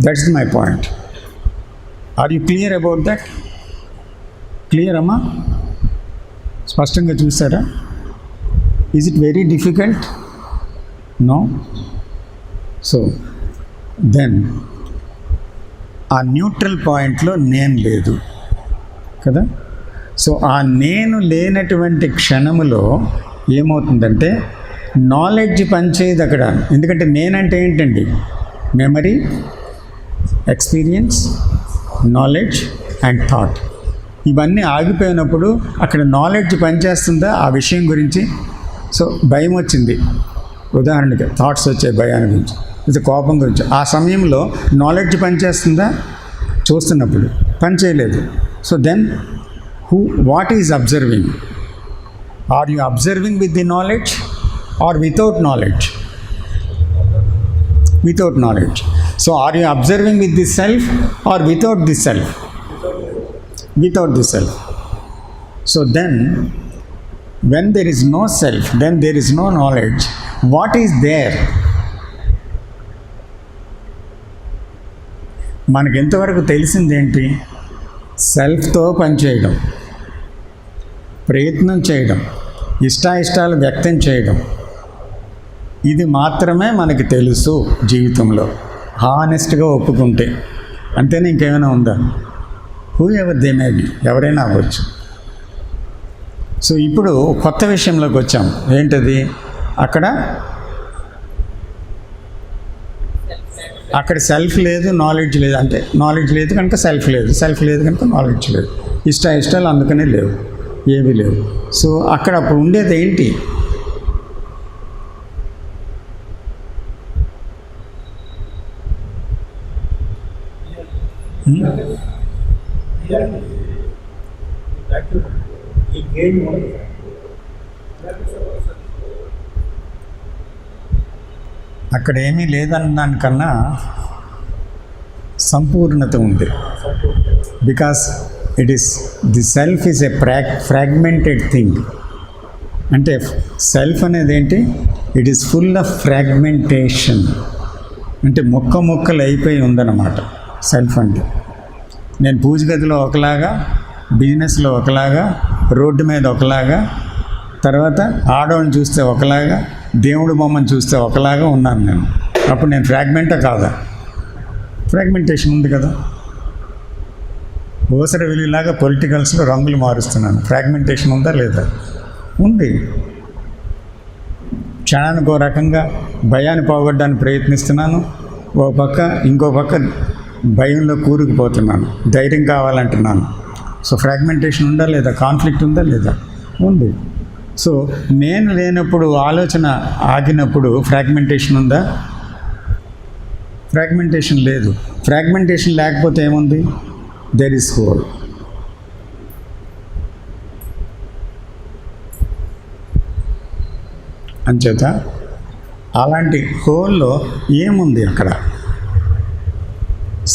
That's my point. Are you clear about that? Clear అమ్మా? స్పష్టంగా చూసారా? Is it very difficult? No. So then ఆ న్యూట్రల్ పాయింట్లో నేను లేదు కదా. సో ఆ నేను లేనటువంటి క్షణములో ఏమవుతుందంటే నాలెడ్జ్ పనిచేయదు అక్కడ. ఎందుకంటే నేనంటే ఏంటండి? Memory, experience, knowledge and thought. ఇవన్నీ ఆగిపోయినప్పుడు అక్కడ నాలెడ్జ్ పనిచేస్తుందా ఆ విషయం గురించి? సో భయం వచ్చింది ఉదాహరణకి, థాట్స్ వచ్చాయి భయాన్ని గురించి, ఇది కోపం గురించి. ఆ సమయంలో నాలెడ్జ్ పనిచేస్తుందా? చూస్తున్నప్పుడు పనిచేయలేదు. So then what is observing? Are you observing with the knowledge or without knowledge? Without knowledge. So are you observing with the self or without the self? Without the self. So then, when there is no self, then there is no knowledge. What is there? మనకి ఎంతవరకు తెలిసింది ఏంటి? సెల్ఫ్తో పనిచేయడం, ప్రయత్నం చేయడం, ఇష్టాలు వ్యక్తం చేయడం, ఇది మాత్రమే మనకి తెలుసు జీవితంలో, హానెస్ట్గా ఒప్పుకుంటే. అంతేనా? ఇంకేమైనా ఉందా? Who ever they may be, ఎవరైనా అవ్వచ్చు. సో ఇప్పుడు కొత్త విషయంలోకి వచ్చాం. ఏంటది? అక్కడ సెల్ఫ్ లేదు, నాలెడ్జ్ లేదు. అంటే నాలెడ్జ్ లేదు కనుక సెల్ఫ్ లేదు, సెల్ఫ్ లేదు కనుక నాలెడ్జ్ లేదు, ఇష్టాలు అందుకనే లేవు, ఏవి లేవు. సో అక్కడ అప్పుడు ఉండేది ఏంటి? అక్కడ ఏమీ లేదన్న దానికన్నా సంపూర్ణత ఉంది. Because it is the self is a fragmented thing. అంటే సెల్ఫ్ అనేది ఏంటి? It is full of fragmentation. అంటే ముక్కలు అయిపోయి ఉందన్నమాట సెల్ఫ్ అంటే. నేను పూజ గదిలో ఒకలాగా, బిజినెస్లో ఒకలాగా, రోడ్డు మీద ఒకలాగా, తర్వాత ఆడవాళ్ళని చూస్తే ఒకలాగా, దేవుడు బొమ్మను చూస్తే ఒకలాగా ఉన్నాను నేను. అప్పుడు నేను ఫ్రాగ్మెంటా కాదా? ఫ్రాగ్మెంటేషన్ ఉంది కదా. ఓసర వెలిలాగా పొలిటికల్స్లో రంగులు మారుస్తున్నాను. ఫ్రాగ్మెంటేషన్ ఉందా లేదా? ఉంది. క్షణానికి ఓ రకంగా భయాన్ని పోగొట్టడానికి ప్రయత్నిస్తున్నాను, ఓ పక్క ఇంకో పక్క భయంలో కూరుకుపోతున్నాను, ధైర్యం కావాలంటున్నాను. సో ఫ్రాగ్మెంటేషన్ ఉందా లేదా? కాన్ఫ్లిక్ట్ ఉందా లేదా? ఉంది. సో నేను లేనప్పుడు, ఆలోచన ఆగినప్పుడు ఫ్రాగ్మెంటేషన్ ఉందా? ఫ్రాగ్మెంటేషన్ లేదు. ఫ్రాగ్మెంటేషన్ లేకపోతే ఏముంది? There is whole. అంచేత అలాంటి హోల్లో ఏముంది? అక్కడ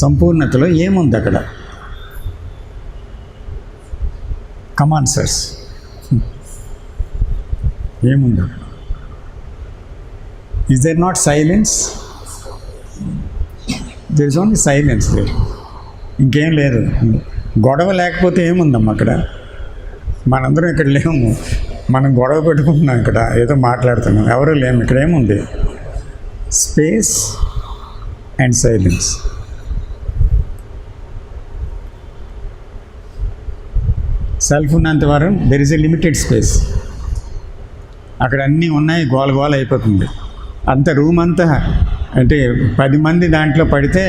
సంపూర్ణతలో ఏముంది? అక్కడ కమాన్ సర్స్, ఏముంది? Is there not silence? There is only silence there. ఇంకేం లేదు. గొడవ లేకపోతే ఏముందమ్మా అక్కడ? మనందరం ఇక్కడ లేము, మనం గొడవ పెట్టుకుంటున్నాం, ఇక్కడ ఏదో మాట్లాడుతున్నాం, ఎవరు లేము. ఇక్కడ ఏముంది? Space and silence. సెల్ఫ్ ఉన్నంత వరకు there is a limited space. అక్కడ అన్నీ ఉన్నాయి, గోల అయిపోతుంది. అంత రూమ్ అంతా అంటే 10 మంది దాంట్లో పడితే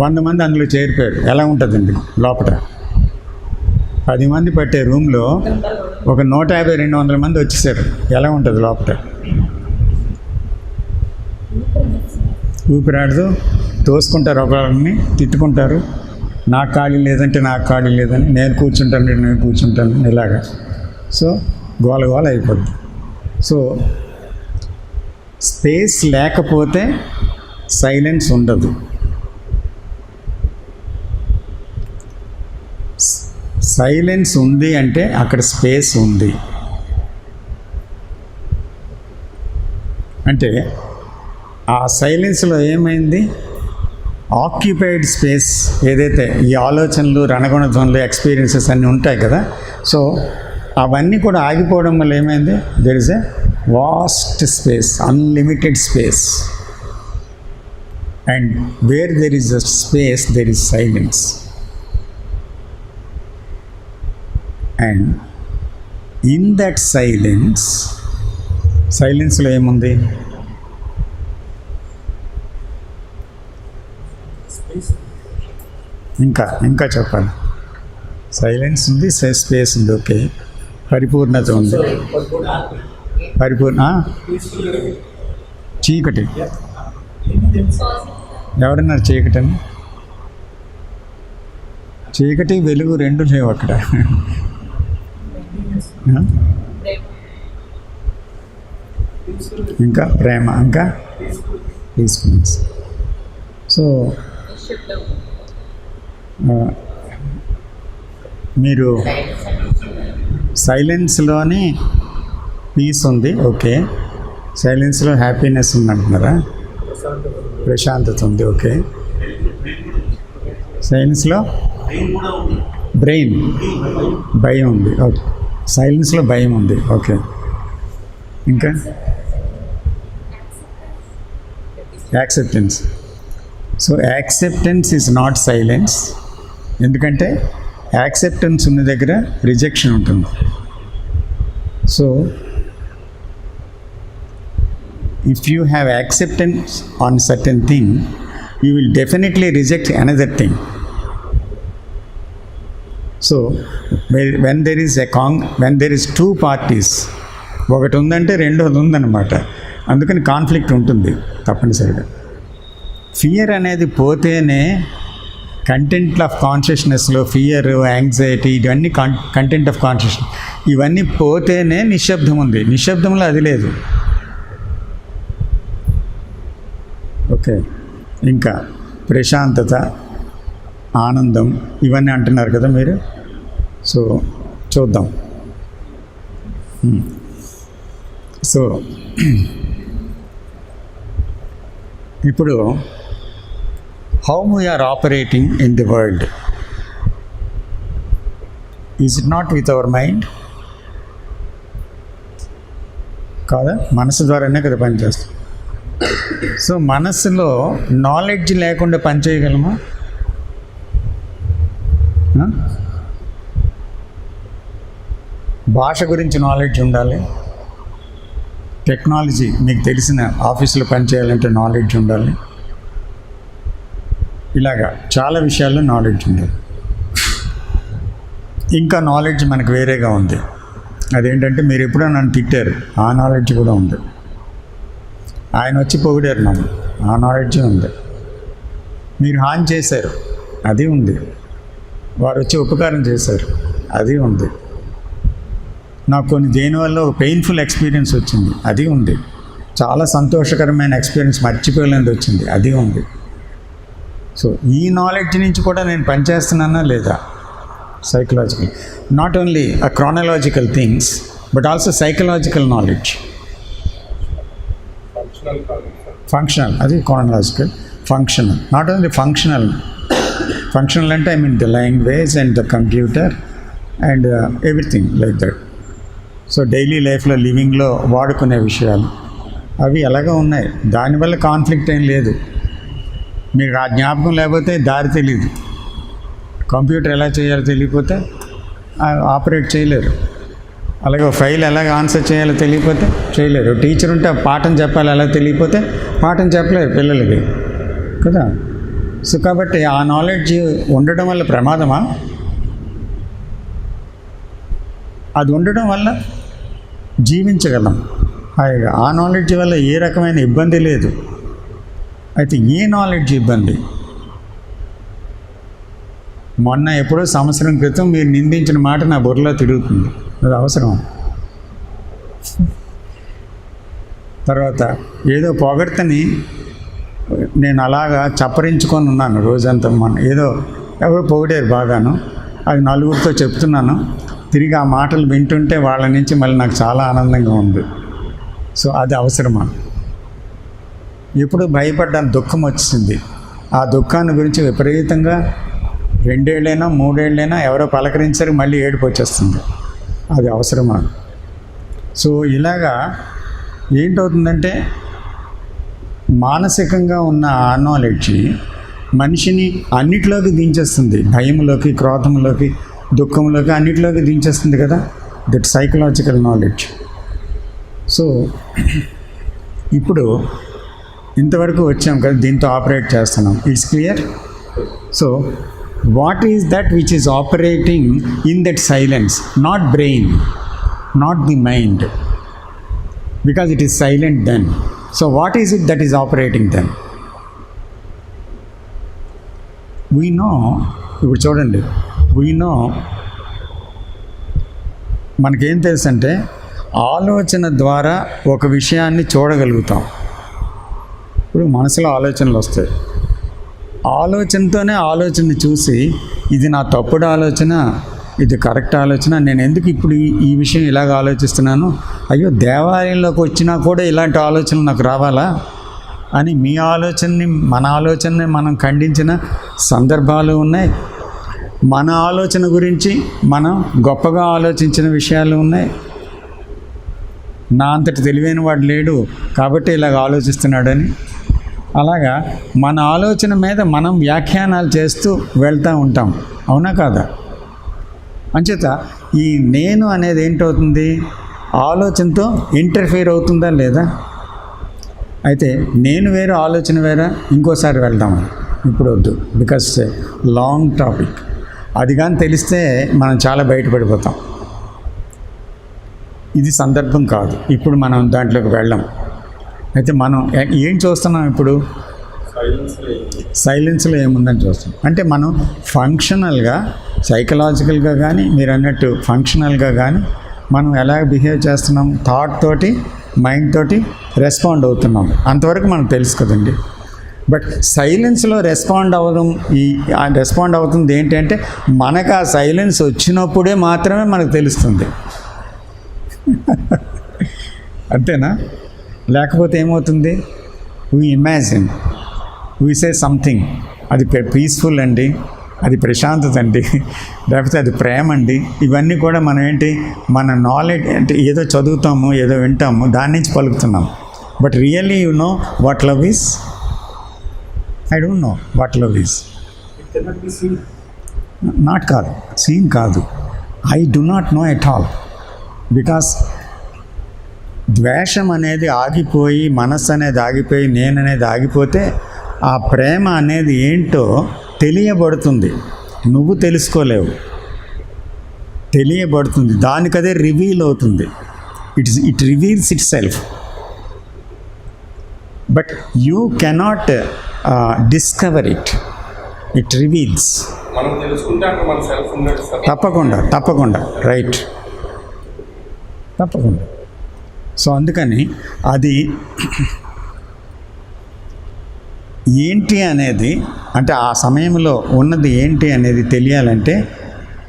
100 మంది అందులో చేరిపోయారు. ఎలా ఉంటుందండి లోపల? 10 మంది పట్టే రూమ్లో ఒక 150-200 మంది వచ్చేసారు. ఎలా ఉంటుంది లోపల? ఊపిరాడదు, తోసుకుంటారు, ఒకరిని తిట్టుకుంటారు. నాకు ఖాళీ లేదంటే నాకు ఖాళీ లేదని, నేను కూర్చుంటాను ఇలాగా. సో గోల గోల అయిపోద్ది. సో స్పేస్ లేకపోతే సైలెన్స్ ఉండదు. సైలెన్స్ ఉంది అంటే అక్కడ స్పేస్ ఉంది. అంటే ఆ సైలెన్స్లో ఏమైంది? ఆక్యుపైడ్ స్పేస్ ఏదైతే ఈ ఆలోచనలు, రణగుణ ధ్వనులు, ఎక్స్పీరియన్సెస్ అన్నీ ఉంటాయి కదా, సో అవన్నీ కూడా ఆగిపోవడం వల్ల ఏమైంది? There is a vast space, unlimited space. And where there is a space there is silence. And in that సైలెన్స్లో ఏముంది? ఇంకా చెప్పాలి. సైలెన్స్ ఉంది, స్పేస్ ఉంది, ఓకే. పరిపూర్ణత ఉంది, చీకటి. ఎవరన్నారు చీకటి అని? చీకటి వెలుగు రెండు లేవు అక్కడ. ఇంకా ప్రేమ, ఇంకా పీస్ఫుల్నెస్. సో మీరు సైలెన్స్లోని పీస్ ఉంది, ఓకే. సైలెన్స్లో హ్యాపీనెస్ ఉంది అంటున్నారా? ప్రశాంతత ఉంది, ఓకే. సైలెన్స్లో భయం ఉంది, ఓకే. సైలెన్స్లో భయం ఉంది, ఓకే. ఇంకా acceptance. So acceptance is not silence. ఎందుకంటే యాక్సెప్టెన్స్ ఉన్న దగ్గర రిజెక్షన్ ఉంటుంది. So if you have acceptance on certain thing, you will definitely reject another thing. So when there is two parties, ఒకటి ఉందంటే రెండోది ఉందన్నమాట. అందుకని కాన్ఫ్లిక్ట్ ఉంటుంది తప్పనిసరిగా. ఫియర్ అనేది పోతేనే కంటెంట్ ఆఫ్ కాన్షియస్నెస్లో ఫియర్, యాంగ్జైటీ, ఇవన్నీ కంటెంట్ ఆఫ్ కాన్షియస్నెస్, ఇవన్నీ పోతేనే నిశ్శబ్దం ఉంది. నిశ్శబ్దంలో అది లేదు, ఓకే. ఇంకా ప్రశాంతత, ఆనందం, ఇవన్నీ అంటున్నారు కదా మీరు. సో చూద్దాం. సో ఇప్పుడు how we are operating in the world, is it not with our mind? కాదా? మనసు ద్వారానే కదా పనిచేస్తాం. సో మనసులో నాలెడ్జ్ లేకుండా పనిచేయగలమా? భాష గురించి నాలెడ్జ్ ఉండాలి. టెక్నాలజీ మీకు తెలిసిన ఆఫీసులో పనిచేయాలంటే నాలెడ్జ్ ఉండాలి. ఇలాగా చాలా విషయాల్లో నాలెడ్జ్ ఉంది. ఇంకా నాలెడ్జ్ మనకు వేరేగా ఉంది. అదేంటంటే మీరు ఎప్పుడో నన్ను తిట్టారు, ఆ నాలెడ్జ్ కూడా ఉంది. ఆయన వచ్చి పొగిడారు నన్ను, ఆ నాలెడ్జ్ ఉంది. మీరు హాని చేశారు, అది ఉంది. వారు వచ్చి ఉపకారం చేశారు, అది ఉంది. నాకు కొన్ని దేనివల్ల ఒక పెయిన్ఫుల్ ఎక్స్పీరియన్స్ వచ్చింది, అది ఉంది. చాలా సంతోషకరమైన ఎక్స్పీరియన్స్ మర్చిపోలేనిది వచ్చింది, అది ఉంది. సో ఈ నాలెడ్జ్ నుంచి కూడా నేను పనిచేస్తున్నానా లేదా? Psychological, not only a chronological things but also psychological knowledge. Functional, అది chronological. Functional, not only functional. Functional అంటే I mean the language and the computer and everything like that. So daily లైఫ్లో, లివింగ్లో వాడుకునే విషయాలు అవి ఎలాగో ఉన్నాయి. దానివల్ల కాన్ఫ్లిక్ట్ ఏం లేదు. మీకు ఆ జ్ఞాపకం లేకపోతే దారి తెలియదు. కంప్యూటర్ ఎలా చేయాలో తెలియకపోతే ఆపరేట్ చేయలేరు. అలాగే ఫైల్ ఎలాగ ఆన్సర్ చేయాలో తెలియకపోతే చేయలేరు. టీచర్ ఉంటే పాఠం చెప్పాలి, ఎలా తెలియకపోతే పాఠం చెప్పలేరు పిల్లలకి కదా. సో కాబట్టి ఆ నాలెడ్జ్ ఉండడం వల్ల ప్రమాదమా? అది ఉండడం వల్ల జీవించగలం హాయిగా. ఆ నాలెడ్జ్ వల్ల ఏ రకమైన ఇబ్బంది లేదు. అయితే ఏ నాలెడ్జ్ ఇబ్బంది? మొన్న ఎప్పుడో సంవత్సరం క్రితం మీరు నిందించిన మాట నా బుర్రలో తిరుగుతుంది. అది అవసరం. తర్వాత ఏదో పొగడ్తని నేను అలాగా చప్పరించుకొని ఉన్నాను రోజంతా. మొన్న ఏదో ఎవరో పొగిడారు బాగాను, అది నలుగురితో చెప్తున్నాను. తిరిగి ఆ మాటలు వింటుంటే వాళ్ళ నుంచి మళ్ళీ నాకు చాలా ఆనందంగా ఉంది. సో అది అవసరమా? ఎప్పుడు భయపడ్డాను, దుఃఖం వచ్చింది. ఆ దుఃఖాన్ని గురించి విపరీతంగా 2 ఏళ్ళైనా 3 ఏళ్ళైనా ఎవరో పలకరించారు, మళ్ళీ ఏడుపు వచ్చేస్తుంది. అది అవసరమా? సో ఇలాగా ఏంటవుతుందంటే మానసికంగా ఉన్న ఆ నాలెడ్జ్ మనిషిని అన్నిటిలోకి దించేస్తుంది. భయంలోకి, క్రోధంలోకి, దుఃఖంలోకి, అన్నిటిలోకి దించేస్తుంది కదా. That psychological knowledge. సో ఇప్పుడు ఇంతవరకు వచ్చాం కదా, దీంతో ఆపరేట్ చేస్తున్నాం. It's clear. So what is that which is operating in that silence? Not brain, not the mind, because it is silent then. So what is it that is operating then? We know, ఇప్పుడు చూడండి, we know, మనకేం తెలుసు అంటే ఆలోచన ద్వారా ఒక విషయాన్ని చూడగలుగుతాం. ఇప్పుడు మనసులో ఆలోచనలు వస్తాయి. ఆలోచనతోనే ఆలోచనని చూసి ఇది నా తప్పుడు ఆలోచన, ఇది కరెక్ట్ ఆలోచన, నేను ఎందుకు ఇప్పుడు ఈ విషయం ఇలాగ ఆలోచిస్తున్నాను, అయ్యో దేవాలయంలోకి వచ్చినా కూడా ఇలాంటి ఆలోచనలు నాకు రావాలా అని మీ ఆలోచనని, మన ఆలోచనని మనం ఖండించిన సందర్భాలు ఉన్నాయి. మన ఆలోచన గురించి మనం గొప్పగా ఆలోచించిన విషయాలు ఉన్నాయి. నా అంతటి తెలివైన వాడు లేడు కాబట్టి ఇలాగ ఆలోచిస్తున్నాడని. అలాగా మన ఆలోచన మీద మనం వ్యాఖ్యానాలు చేస్తూ వెళ్తూ ఉంటాం. అవునా కాదా? అంచేత ఈ నేను అనేది ఏంటవుతుంది? ఆలోచనతో ఇంటర్ఫియర్ అవుతుందా లేదా? అయితే నేను వేరు, ఆలోచన వేరా? ఇంకోసారి వెళ్దాం. ఇప్పుడు వద్దు, బికాస్ లాంగ్ టాపిక్. అది కానీ తెలిస్తే మనం చాలా బయటపడిపోతాం. ఇది సందర్భం కాదు. ఇప్పుడు మనం దాంట్లోకి వెళ్ళాం. అయితే మనం ఏం చూస్తున్నాం ఇప్పుడు? సైలెన్స్లో ఏముందని చూస్తాం. అంటే మనం ఫంక్షనల్గా, సైకలాజికల్గా కానీ, మీరు అన్నట్టు ఫంక్షనల్గా కానీ మనం ఎలా బిహేవ్ చేస్తున్నాం? థాట్ తోటి, మైండ్ తోటి రెస్పాండ్ అవుతున్నాం. అంతవరకు మనకు తెలుసు కదండి. బట్ సైలెన్స్లో రెస్పాండ్ అవ్వడం, రెస్పాండ్ అవుతుంది ఏంటంటే మనకు ఆ సైలెన్స్ వచ్చినప్పుడే మాత్రమే మనకు తెలుస్తుంది. అంతేనా? లేకపోతే ఏమవుతుంది? We imagine, we say something, అది పీస్ఫుల్ అండి, అది ప్రశాంతత అండి, లేకపోతే అది ప్రేమ అండి. ఇవన్నీ కూడా మనం ఏంటి, మన నాలెడ్జ్ అంటే ఏదో చదువుతాము, ఏదో వింటాము, దాని నుంచి పలుకుతున్నాం. But really you know what love is? I don't know what love is. Not కాదు, సీన్ కాదు. I do not know at all. Because ద్వేషం అనేది ఆగిపోయి, మనస్సు అనేది ఆగిపోయి, నేను అనేది ఆగిపోతే ఆ ప్రేమ అనేది ఏంటో తెలియబడుతుంది. నువ్వు తెలుసుకోలేవు, తెలియబడుతుంది. దానికదే రివీల్ అవుతుంది. It reveals it self. But you cannot discover it. It reveals. మనం తెలుసుకుంటే అక్కడ మన సెల్ఫ్ ఉన్నట్టు సార్. తప్పకుండా రైట్, తప్పకుండా. సో అందుకని అది ఏంటి అనేది, అంటే ఆ సమయంలో ఉన్నది ఏంటి అనేది తెలియాలంటే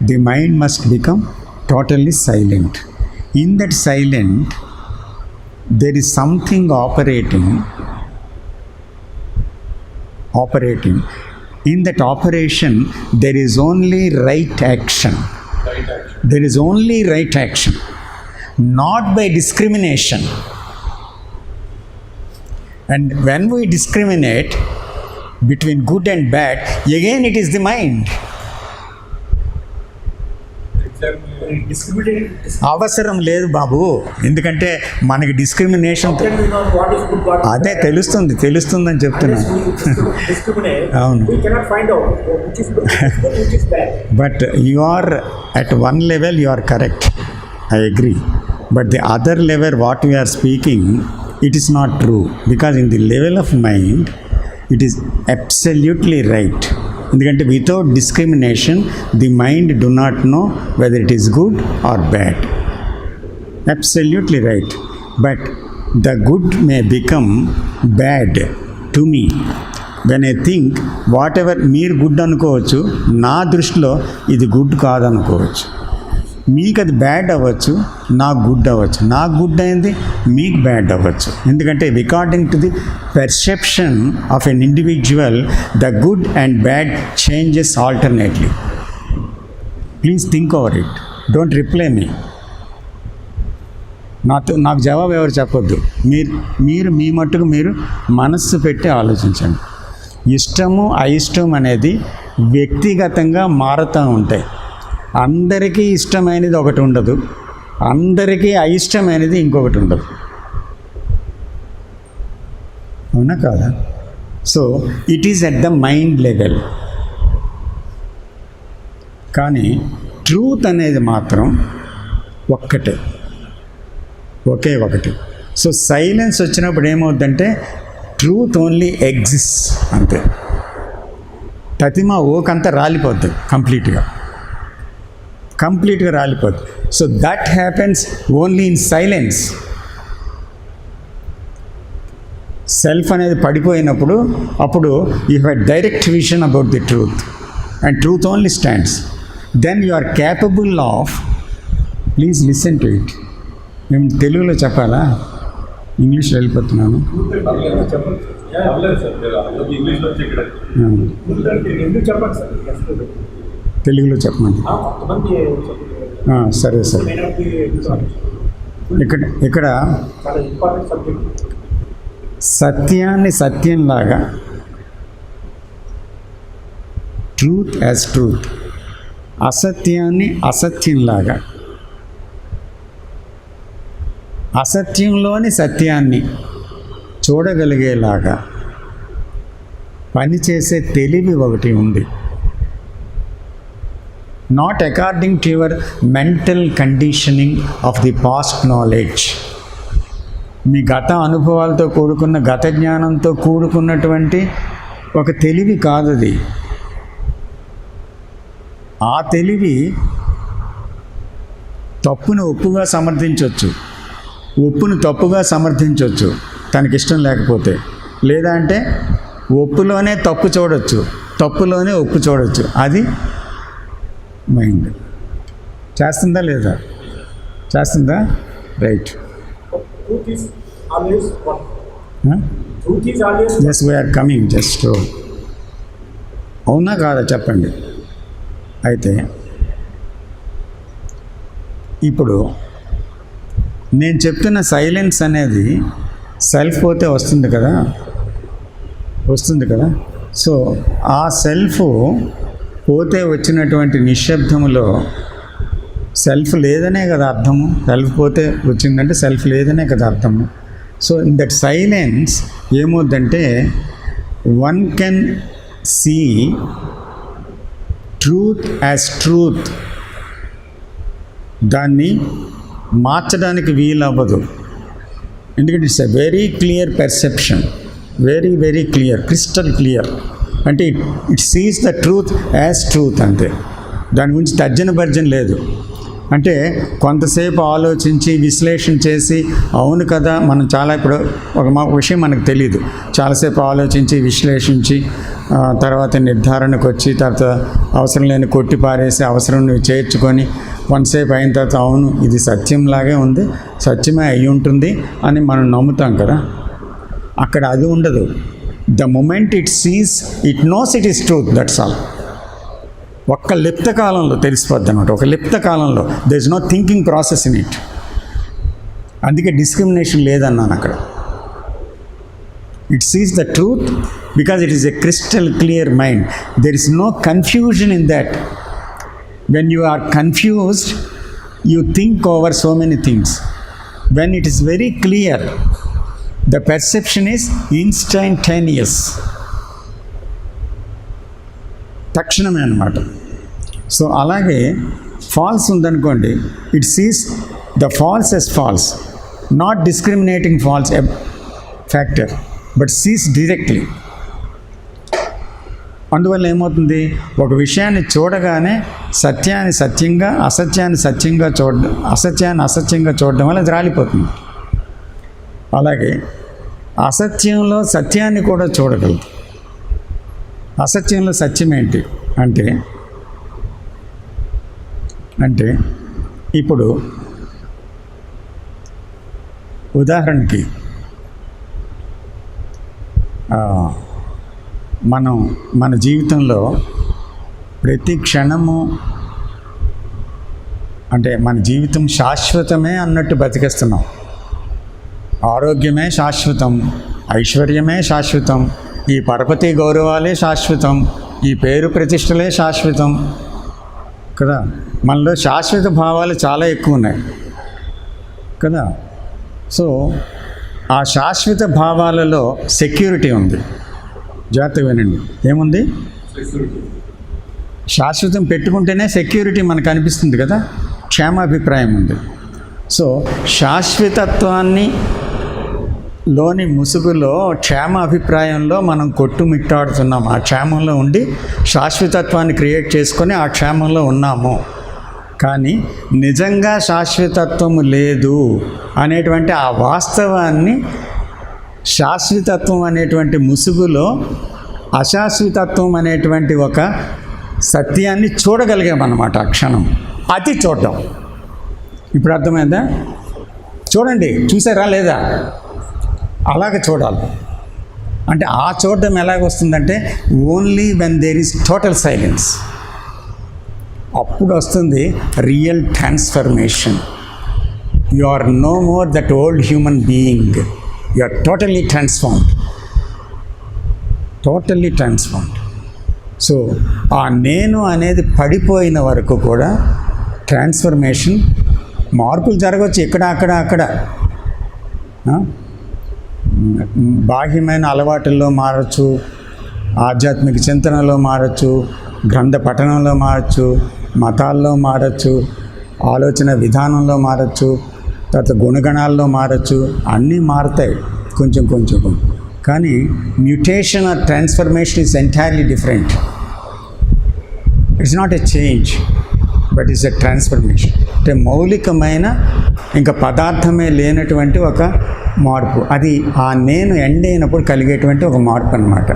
the mind must become totally silent. In that silent there is something operating. In that operation there is only right action. There is only right action, not by discrimination. And when we discriminate between good and bad, again it is the mind. అవసరం లేదు బాబు, ఎందుకంటే మనకి discrimination అదే తెలుస్తుందని చెప్తున్నాను. అవును. But you are at one level, you are correct. I agree. But the other level, what we are speaking, it is not true. Because in the level of mind, it is absolutely right. ఎందుకంటే without discrimination the mind do not know whether it is good or bad. Absolutely right. But the good may become bad to me when I think what ever. మీరు good అనుకోవచ్చు, నా దృష్టిలో ఇది good కాదనుకోవచ్చు. మీకు అది bad అవ్వచ్చు, నాకు good అవ్వచ్చు. నాకు గుడ్ అయింది మీకు బ్యాడ్ అవ్వచ్చు. ఎందుకంటే according to the perception of an individual the good and bad changes alternately. Please think over it. Don't reply me. నాకు జవాబు ఎవరు చెప్పొద్దు. మీరు మీ మట్టుకు మీరు మనస్సు పెట్టి ఆలోచించండి. ఇష్టము అయిష్టం అనేది వ్యక్తిగతంగా మారుతూ ఉంటాయి. అందరికీ ఇష్టమైనది ఒకటి ఉండదు, అందరికీ అయిష్టమైనది ఇంకొకటి ఉండదు. అవునా కాదా? So it is at the mind level. కానీ ట్రూత్ అనేది మాత్రం ఒక్కటే, ఒకే ఒకటి. సో సైలెన్స్ వచ్చినప్పుడు ఏమవుద్దంటే ట్రూత్ ఓన్లీ ఎగ్జిస్ట్ అంతే. తతిమా ఓకంతా రాలిపోద్ది, కంప్లీట్గా రాలిపోద్ది. So that happens only in silence. Self అనేది పడిపోయినప్పుడు అప్పుడు you have direct vision about the truth and truth only stands. Then you are capable of, please listen to it. మేము తెలుగులో చెప్పాలా, ఇంగ్లీష్లో వెళ్ళిపోతున్నాను. తెలుగులో చెప్పమని. సరే సరే. ఇక్కడ సత్యాన్ని సత్యంలాగా, ట్రూత్ యాజ్ ట్రూత్, అసత్యాన్ని అసత్యంలాగా, అసత్యంలోని సత్యాన్ని చూడగలిగేలాగా పనిచేసే తెలివి ఒకటి ఉంది. Not according to your mental conditioning of the past knowledge. మీ గత అనుభవాలతో కూడుకున్న, గత జ్ఞానంతో కూడుకున్నటువంటి ఒక తెలివి కాదది. ఆ తెలివి తప్పును ఒప్పుగా సమర్థించవచ్చు, ఒప్పును తప్పుగా సమర్థించవచ్చు తనకిష్టం లేకపోతే. లేదా అంటే ఒప్పులోనే తప్పు చూడవచ్చు, తప్పులోనే ఒప్పు చూడవచ్చు. అది మైండ్ చేస్తుందా లేదా? చేస్తుందా? Right. Yes, we're coming just. అవునా కాదా చెప్పండి. అయితే ఇప్పుడు నేను చెప్తున్న సైలెన్స్ అనేది సెల్ఫ్ పోతే వస్తుంది కదా. సో ఆ సెల్ఫ్ పోతే వచ్చినటువంటి నిశ్శబ్దములో సెల్ఫ్ లేదనే కదా అర్థము. సెల్ఫ్ పోతే వచ్చిందంటే సెల్ఫ్ లేదనే కదా అర్థము. సో ఇన్ దట్ సైలెన్స్ ఏమవుద్దంటే one can see truth as truth. దాన్ని మార్చడానికి వీలవ్వదు. ఎందుకంటే it's a very clear perception, very very clear, crystal clear. అంటే it sees the truth as truth అంతే. దాని గురించి తర్జన భర్జన లేదు. అంటే కొంతసేపు ఆలోచించి విశ్లేషణ చేసి అవును కదా మనం చాలా ఇప్పుడు ఒక విషయం మనకు తెలియదు, చాలాసేపు ఆలోచించి విశ్లేషించి తర్వాత నిర్ధారణకు వచ్చి తర్వాత అవసరం లేని కొట్టి పారేసి అవసరం చేర్చుకొని కొంతసేపు అయిన తర్వాత అవును ఇది సత్యంలాగే ఉంది, సత్యమే అయి ఉంటుంది అని మనం నమ్ముతాం కదా. అక్కడ అది ఉండదు. The moment it sees it knows it is truth, that's all. ఒక్క లిప్త కాలంలో తెలిసిపోద్ది అనమాట. ఒక లిప్త కాలంలో there is no thinking process in it. అందుకే డిస్క్రిమినేషన్ లేదన్నాను అక్కడ. It sees the truth because it is a crystal clear mind. There is no confusion in that. When you are confused you think over so many things. When it is very clear the perception is instantaneous, తక్షణమే అన్నమాట. So అలాగే false ఉందనుకోండి, it sees the false as false, not discriminating false factor, but sees directly. అందువల్ల ఏమవుతుంది, ఒక విషయాన్ని చూడగానే సత్యాన్ని సత్యంగా, అసత్యాన్ని సత్యంగా చూడడం, అసత్యాన్ని అసత్యంగా చూడడం వల్ల అది రాలిపోతుంది. అలాగే అసత్యంలో సత్యాన్ని కూడా చూడగలదు. అసత్యంలో సత్యం ఏంటి అంటే ఇప్పుడు ఉదాహరణకి మనం మన జీవితంలో ప్రతి క్షణము అంటే మన జీవితం శాశ్వతమే అన్నట్టు బతికేస్తున్నాం. ఆరోగ్యమే శాశ్వతం, ఐశ్వర్యమే శాశ్వతం, ఈ పరపతి గౌరవాలే శాశ్వతం, ఈ పేరు ప్రతిష్టలే శాశ్వతం కదా. మనలో శాశ్వత భావాలు చాలా ఎక్కువ ఉన్నాయి కదా. సో ఆ శాశ్వత భావాలలో సెక్యూరిటీ ఉంది. జాగ్రత్తగా వినండి, ఏముంది? శాశ్వతం పెట్టుకుంటేనే సెక్యూరిటీ మనకు అనిపిస్తుంది కదా, క్షేమాభిప్రాయం ఉంది. సో శాశ్వతత్వాన్ని లోని ముసుగులో క్షేమ అభిప్రాయంలో మనం కొట్టుమిట్టాడుతున్నాం. ఆ క్షేమంలో ఉండి శాశ్వతత్వాన్ని క్రియేట్ చేసుకొని ఆ క్షేమంలో ఉన్నాము. కానీ నిజంగా శాశ్వతత్వము లేదు అనేటువంటి ఆ వాస్తవాన్ని శాశ్వతత్వం అనేటువంటి ముసుగులో అశాశ్వతత్వం అనేటువంటి ఒక సత్యాన్ని చూడగలిగామన్నమాట. ఆ క్షణం అది చూడడం. ఇప్పుడు అర్థమైందా? చూడండి, చూసారా లేదా? అలాగ చూడాలి. అంటే ఆ చూడడం ఎలాగొస్తుందంటే only when there is total silence. అప్పుడు వస్తుంది real transformation. You are no more that old human being. You are totally transformed. Totally transformed. So ఆ నేను అనేది పడిపోయిన వరకు కూడా ట్రాన్స్ఫర్మేషన్, మార్పులు జరగవచ్చు ఇక్కడ అక్కడ. బాహ్యమైన అలవాటుల్లో మారచ్చు, ఆధ్యాత్మిక చింతనలో మారచ్చు, గ్రంథ పఠనంలో మారచ్చు, మతాల్లో మారచ్చు, ఆలోచన విధానంలో మారచ్చు, తర్వాత గుణగణాల్లో మారచ్చు. అన్నీ మారుతాయి కొంచెం. కానీ mutation or transformation is entirely different. It's not a change but is a transformation. అంటే మౌలికమైన ఇంకా పదార్థమే లేనటువంటి ఒక మార్పు. అది ఆ నేను ఎండ్ అయినప్పుడు కలిగేటువంటి ఒక మార్పు అన్నమాట.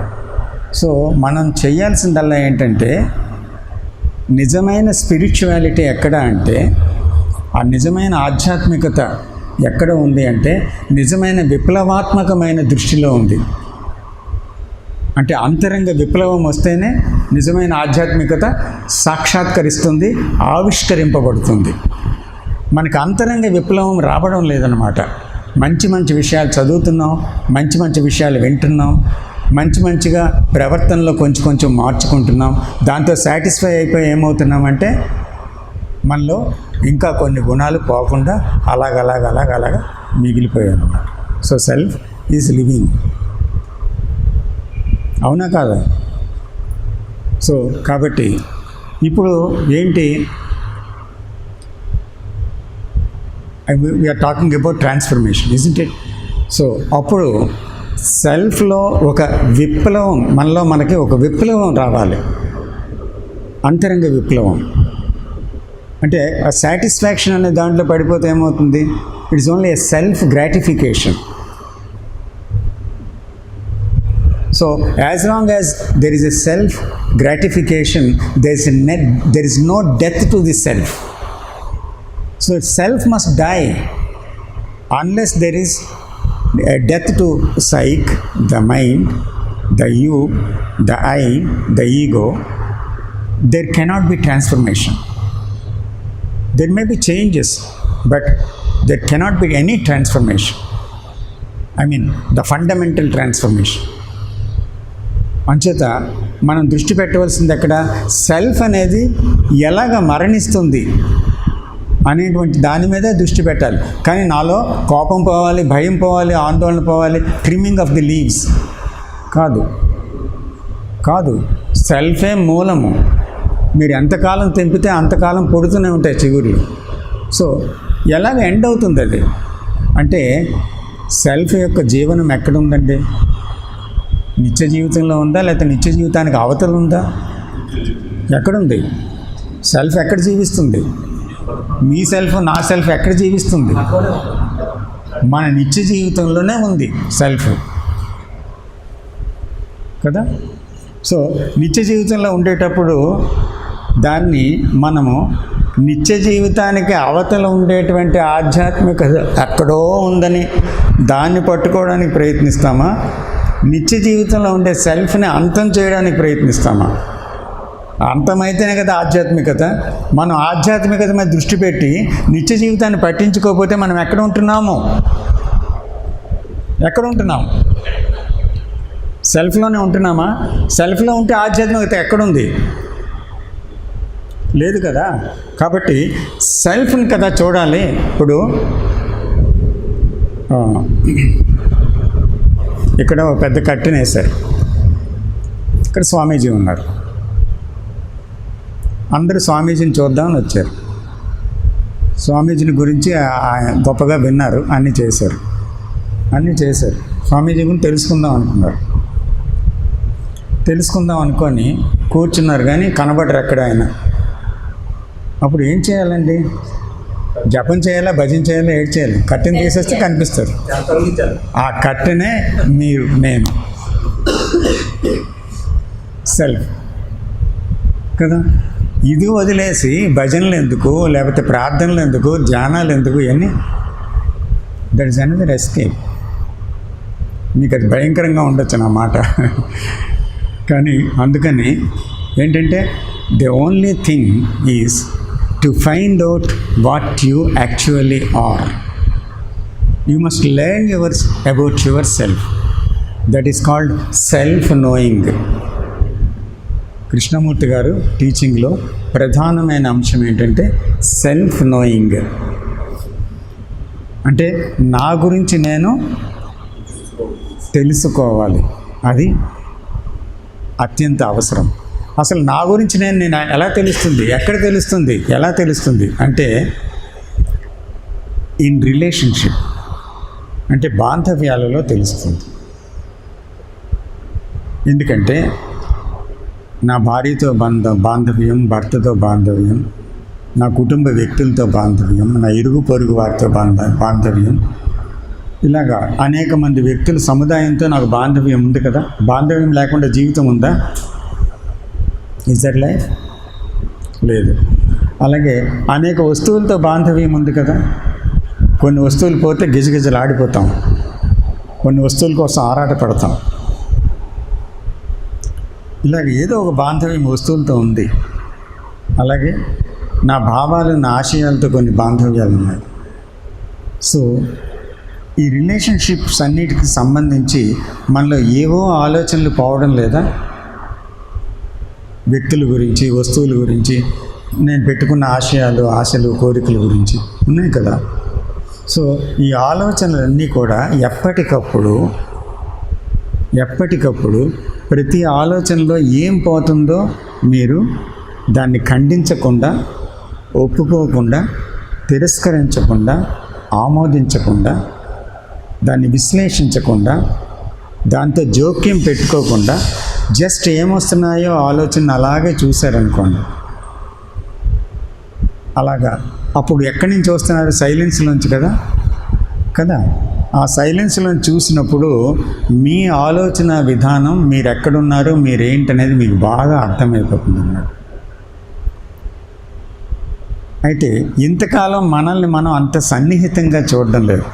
సో మనం చేయాల్సిందల్లా ఏంటంటే, నిజమైన స్పిరిచువాలిటీ ఎక్కడ అంటే, ఆ నిజమైన ఆధ్యాత్మికత ఎక్కడ ఉంది అంటే నిజమైన విప్లవాత్మకమైన దృష్టిలో ఉంది. అంటే అంతరంగ విప్లవం వస్తేనే నిజమైన ఆధ్యాత్మికత సాక్షాత్కరిస్తుంది, ఆవిష్కరింపబడుతుంది. మనకు అంతరంగ విప్లవం రావడం లేదన్నమాట. మంచి విషయాలు చదువుతున్నాం, మంచి విషయాలు వింటున్నాం, మంచిగా ప్రవర్తనలో కొంచెం మార్చుకుంటున్నాం. దాంతో సాటిస్ఫై అయిపోయి ఏమవుతున్నామంటే మనలో ఇంకా కొన్ని గుణాలు పోకుండా అలాగ మిగిలిపోయాయి అన్నమాట. So self is living. అవునా కాదా? సో కాబట్టి ఇప్పుడు ఏంటి, we are talking about transformation, isn't it? So అప్పుడు సెల్ఫ్లో ఒక విప్లవం, మనకి ఒక విప్లవం రావాలి, అంతరంగ విప్లవం. అంటే ఆ సాటిస్ఫాక్షన్ అనే దాంట్లో పడిపోతే ఏమవుతుంది? It's only a self gratification. So as long as there is a self gratification, there is no death to the self. So self must die. Unless there is a death to psyche, the mind, the you, the I, the ego, there cannot be transformation. There may be changes, but there cannot be any transformation. I mean, the fundamental transformation. అంచేత మనం దృష్టి పెట్టవలసింది ఎక్కడ, self అనేది ఎలాగ మరణిస్తుంది అనేటువంటి దాని మీదే దృష్టి పెట్టాలి. కానీ నాలో కోపం పోవాలి, భయం పోవాలి, ఆందోళన పోవాలి, ట్రిమ్మింగ్ ఆఫ్ ది లీవ్స్ కాదు. సెల్ఫే మూలము. మీరు ఎంతకాలం తెంపితే అంతకాలం పొడుతూనే ఉంటాయి చిగుర్లు. సో ఎలాగ ఎండ్ అవుతుంది అది? అంటే సెల్ఫ్ యొక్క జీవనం ఎక్కడుందండి? నిత్య జీవితంలో ఉందా, లేకపోతే నిత్య జీవితానికి అవతల ఉందా? ఎక్కడుంది? సెల్ఫ్ ఎక్కడ జీవిస్తుంది? మీ సెల్ఫ్, నా సెల్ఫ్ ఎక్కడ జీవిస్తుంది? మన నిత్య జీవితంలోనే ఉంది సెల్ఫ్ కదా. సో నిత్య జీవితంలో ఉండేటప్పుడు దాన్ని మనము నిత్య జీవితానికి అవతల ఉండేటువంటి ఆధ్యాత్మికత ఎక్కడో ఉందని దాన్ని పట్టుకోవడానికి ప్రయత్నిస్తామా, నిత్య జీవితంలో ఉండే సెల్ఫ్ని అంతం చేయడానికి ప్రయత్నిస్తామా? అంతమైతేనే కదా ఆధ్యాత్మికత. మనం ఆధ్యాత్మికత మీద దృష్టి పెట్టి నిత్య జీవితాన్ని పట్టించుకోకపోతే మనం ఎక్కడ ఉంటున్నాము? ఎక్కడ ఉంటున్నాం? సెల్ఫ్లోనే ఉంటున్నామా? సెల్ఫ్లో ఉంటే ఆధ్యాత్మికత ఎక్కడుంది? లేదు కదా. కాబట్టి సెల్ఫ్ని కదా చూడాలి. ఇప్పుడు ఇక్కడ ఒక పెద్ద కట్టెన వేశారు. ఇక్కడ స్వామీజీ ఉన్నారు. అందరూ స్వామీజీని చూద్దామని వచ్చారు. స్వామీజీని గురించి గొప్పగా విన్నారు, అన్నీ చేశారు. స్వామీజీ గురించి తెలుసుకుందాం అనుకున్నారు. తెలుసుకుందాం అనుకొని కూర్చున్నారు, కానీ కనబడరు ఎక్కడ ఆయన. అప్పుడు ఏం చేయాలండి? జపం చేయాలా, భజన చేయాలా, ఏడ్ చేయాలి? కట్టెని తీసేస్తే కనిపిస్తారు. ఆ కట్టెనే మీరు, నేను, సెల్ఫ్ కదా. ఇది వదిలేసి భజనలు ఎందుకు, లేకపోతే ప్రార్థనలు ఎందుకు, ధ్యానాలు ఎందుకు, ఇవన్నీ దట్ ఇస్ అనదర్ ఎస్కేప్. మీకు అది భయంకరంగా ఉండొచ్చు నా మాట, కానీ అందుకని ఏంటంటే the only thing is to find out what you actually are. You must learn about your self. That is called self knowing. Krishnamurti garu టీచింగ్లో ప్రధానమైన అంశం ఏంటంటే సెల్ఫ్ నోయింగ్. అంటే నా గురించి నేను తెలుసుకోవాలి. అది అత్యంత అవసరం. అసలు నా గురించి నేను ఎలా తెలుస్తుంది? ఎక్కడ తెలుస్తుంది? ఎలా తెలుస్తుంది అంటే ఇన్ రిలేషన్షిప్, అంటే బాంధవ్యాలలో తెలుస్తుంది. ఎందుకంటే నా భార్యతో బాంధవ్యం, భర్తతో బాంధవ్యం, నా కుటుంబ వ్యక్తులతో బాంధవ్యం, నా ఇరుగు పొరుగు వారితో బాంధవ్యం, ఇలాగా అనేక మంది వ్యక్తుల సముదాయంతో నాకు బాంధవ్యం ఉంది కదా. బాంధవ్యం లేకుండా జీవితం ఉందా? Is that life? లేదు. అలాగే అనేక వస్తువులతో బాంధవ్యం ఉంది కదా. కొన్ని వస్తువులు పోతే గిజగిజలు ఆడిపోతాం, కొన్ని వస్తువుల కోసం ఆరాటపడతాం. ఇలాగ ఏదో ఒక బాంధవ్యం వస్తువులతో ఉంది. అలాగే నా భావాలు, నా ఆశయాలతో కొన్ని బాంధవ్యాలు ఉన్నాయి. సో ఈ రిలేషన్షిప్స్ అన్నిటికి సంబంధించి మనలో ఏవో ఆలోచనలు పోవడం లేదా? వ్యక్తుల గురించి, వస్తువుల గురించి, నేను పెట్టుకున్న ఆశలు, కోరికల గురించి ఉన్నాయి కదా. సో ఈ ఆలోచనలన్నీ కూడా ఎప్పటికప్పుడు ప్రతి ఆలోచనలో ఏం పోతుందో మీరు దాన్ని ఖండించకుండా, ఒప్పుకోకుండా, తిరస్కరించకుండా, ఆమోదించకుండా, దాన్ని విశ్లేషించకుండా, దాంతో జోక్యం పెట్టుకోకుండా జస్ట్ ఏమొస్తున్నాయో ఆలోచన అలాగే చూశారనుకోండి. అలాగా అప్పుడు ఎక్కడి నుంచి వస్తున్నారు? సైలెన్స్లోంచి కదా. ఆ సైలెన్స్లో చూసినప్పుడు మీ ఆలోచన విధానం, మీరు ఎక్కడున్నారు, మీరేంటనేది మీకు బాగా అర్థమైపోతుంది అన్నమాట. అయితే ఇంతకాలం మనల్ని మనం అంత సన్నిహితంగా చూడడం లేదు.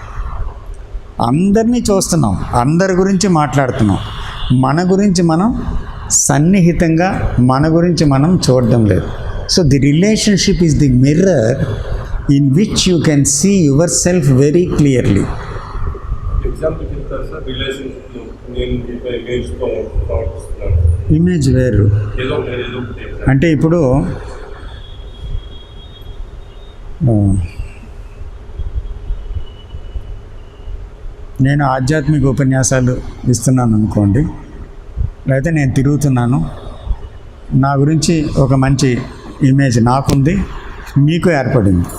అందరినీ చూస్తున్నాం, అందరి గురించి మాట్లాడుతున్నాం, మన గురించి మనం సన్నిహితంగా, మన గురించి మనం చూడడం లేదు. So the relationship is the mirror in which you can see your self very clearly. Example చెప్తారు సార్. రిలేషన్షిప్లో నేను ఇమేజ్తో ప్రవర్తిస్తున్నాను. ఇమేజ్ వేరు. ఏదో అంటే ఇప్పుడు నేను ఆధ్యాత్మిక ఉపన్యాసాలు ఇస్తున్నాను అనుకోండి, లేకపోతే నేను తిరుగుతున్నాను, నా గురించి ఒక మంచి ఇమేజ్ నాకుంది, మీకు ఏర్పడింది.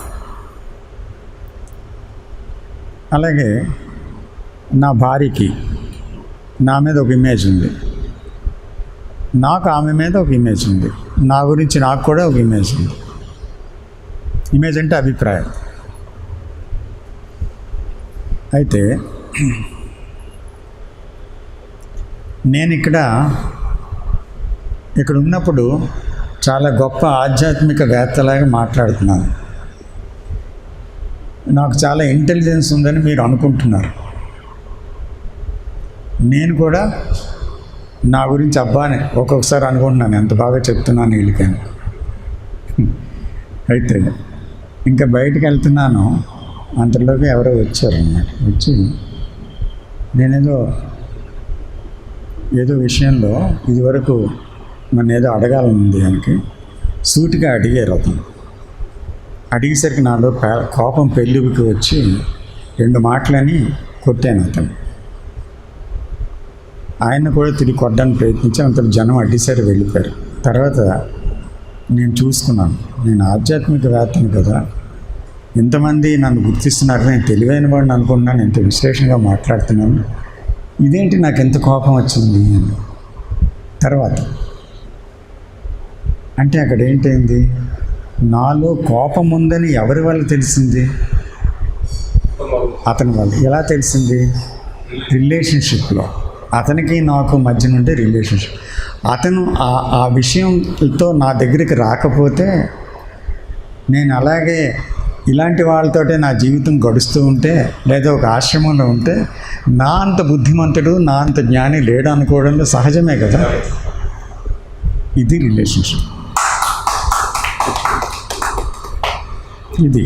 అలాగే నా భార్యకి నా మీద ఒక ఇమేజ్ ఉంది, నాకు ఆమె మీద ఒక ఇమేజ్ ఉంది, నా గురించి నాకు కూడా ఒక ఇమేజ్ ఉంది. ఇమేజ్ అంటే అభిప్రాయం. అయితే నేను ఇక్కడ ఉన్నప్పుడు చాలా గొప్ప ఆధ్యాత్మిక వేత్తలాగా మాట్లాడుతున్నాను. నాకు చాలా ఇంటెలిజెన్స్ ఉందని మీరు అనుకుంటున్నారు. నేను కూడా నా గురించి అబ్బానే ఒక్కొక్కసారి అనుకుంటున్నాను, ఎంత బాగా చెప్తున్నాను వీళ్ళకని. అయితే ఇంకా బయటికి వెళ్తున్నాను, అంతలోకి ఎవరో వచ్చారు అన్నమాట. వచ్చి ఏదో విషయంలో ఇదివరకు నన్ను ఏదో అడగాలనుంది దానికి సూటిగా అడిగారు. అతను అడిగేసరికి నాలో కోపం పెళ్ళికి వచ్చి 2 మాటలని కొట్టాను అతను. ఆయన కూడా తిరిగి కొట్టడానికి ప్రయత్నించి అంతలో జనం అడ్డిసారి వెళ్ళిపోయారు. తర్వాత నేను చూసుకున్నాను, నేను ఆధ్యాత్మికవేత్తను కదా, ఇంతమంది నన్ను గుర్తిస్తున్నారు, నేను తెలివైన వాడిని అనుకుంటున్నాను, ఇంత విశ్లేషణగా మాట్లాడుతున్నాను, ఇదేంటి నాకు ఎంత కోపం వచ్చింది అని. తర్వాత అంటే అక్కడ ఏంటైంది, నాలో కోపం ఉందని ఎవరి వల్ల తెలిసింది? అతని వల్ల. ఎలా తెలిసింది? రిలేషన్షిప్లో అతనికి నాకు మధ్య నుండి రిలేషన్షిప్. అతను ఆ విషయంతో నా దగ్గరికి రాకపోతే నేను అలాగే ఇలాంటి వాళ్ళతోటే నా జీవితం గడుస్తూ ఉంటే, లేదా ఒక ఆశ్రమంలో ఉంటే, నా అంత బుద్ధిమంతుడు, నా అంత జ్ఞాని లేడు అనుకోవడంలో సహజమే కదా. ఇది రిలేషన్షిప్. ఇది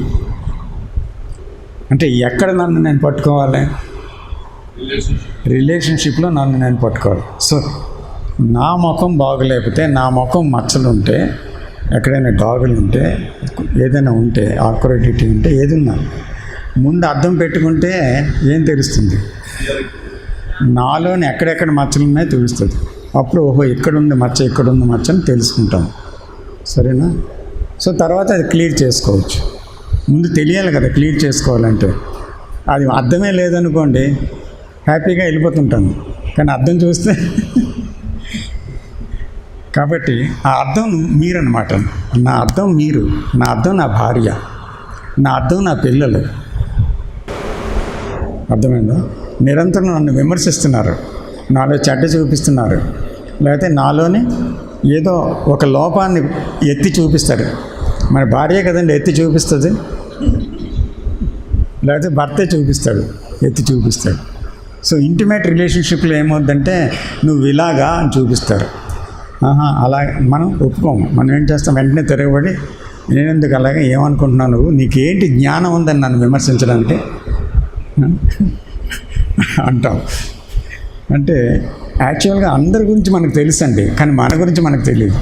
అంటే ఎక్కడ నన్ను నేను పట్టుకోవాలి? రిలేషన్షిప్లో నన్ను నేను పట్టుకోవాలి. సో నా ముఖం బాగలేకపోతే, నా ముఖం మచ్చలు ఉంటే, ఎక్కడైనా డాగులు ఉంటే, ఏదైనా ఉంటే, ఆక్యురేటివిటీ ఉంటే, ఏదున్నా ముందు అద్దం పెట్టుకుంటే ఏం తెలుస్తుంది? నాలోని ఎక్కడెక్కడ మచ్చలు ఉన్నాయో తెలుస్తుంది. అప్పుడు ఓహో ఇక్కడుంది మచ్చ, ఇక్కడుంది మచ్చ అని తెలుసుకుంటాం. సరేనా? సో తర్వాత అది క్లియర్ చేసుకోవచ్చు. ముందు తెలియాలి కదా క్లియర్ చేసుకోవాలంటే. అది అర్థమే లేదనుకోండి, హ్యాపీగా వెళ్ళిపోతుంటాను. కానీ అర్థం చూస్తే కాబట్టి ఆ అర్థం మీరన్నమాట. నా అర్థం మీరు, నా అర్థం నా భార్య, నా అర్థం నా పిల్లలు. అర్థమైందా? నిరంతరం నన్ను విమర్శిస్తున్నారు, నాలో చెడ్డ చూపిస్తున్నారు, లేకపోతే నాలోని ఏదో ఒక లోపాన్ని ఎత్తి చూపిస్తారు. మన భార్య కదండి ఎత్తి చూపిస్తుంది, లేకపోతే భర్తే చూపిస్తాడు, ఎత్తి చూపిస్తాడు. సో ఇంటిమేట్ రిలేషన్షిప్లో ఏమవుద్దంటే నువ్వు ఇలాగా అని చూపిస్తారు. అలా మనం ఒప్పుకోము. మనం ఏం చేస్తాం, వెంటనే తిరగబడి నేనెందుకు అలాగే, ఏమనుకుంటున్నావు నువ్వు, నీకేంటి జ్ఞానం ఉందని నన్ను విమర్శించడానికి అంటాం. అంటే యాక్చువల్గా అందరి గురించి మనకు తెలుసండి, కానీ మన గురించి మనకు తెలియదు.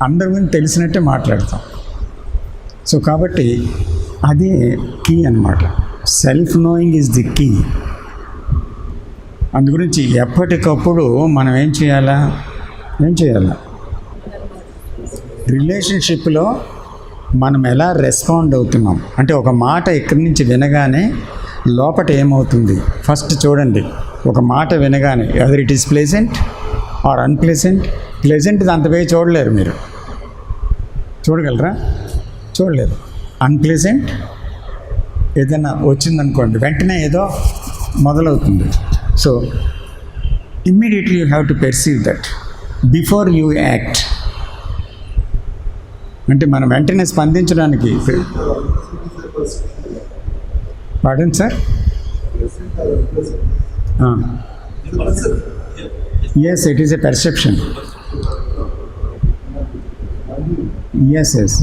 అందరి గురించి తెలిసినట్టే మాట్లాడతాం. సో కాబట్టి అది కీ అన్నమాట. Self knowing is the key. అందు గురించి ఎప్పటికప్పుడు మనం ఏం చేయాలా రిలేషన్షిప్లో మనం ఎలా రెస్పాండ్ అవుతున్నాం అంటే, ఒక మాట ఇక్కడి నుంచి వినగానే లోపట ఏమవుతుంది ఫస్ట్ చూడండి. ఒక మాట వినగానే either it is pleasant or unpleasant. Pleasant అంతవే చూడలేరు, మీరు చూడగలరా? చూడలేరు. అన్ప్లెజెంట్ ఏదైనా వచ్చిందనుకోండి, వెంటనే ఏదో మొదలవుతుంది. So immediately you have to perceive that before you act. అంటే మనం వెంటనే స్పందించడానికి. పాడండి sir. Yes, it is a perception. Yes yes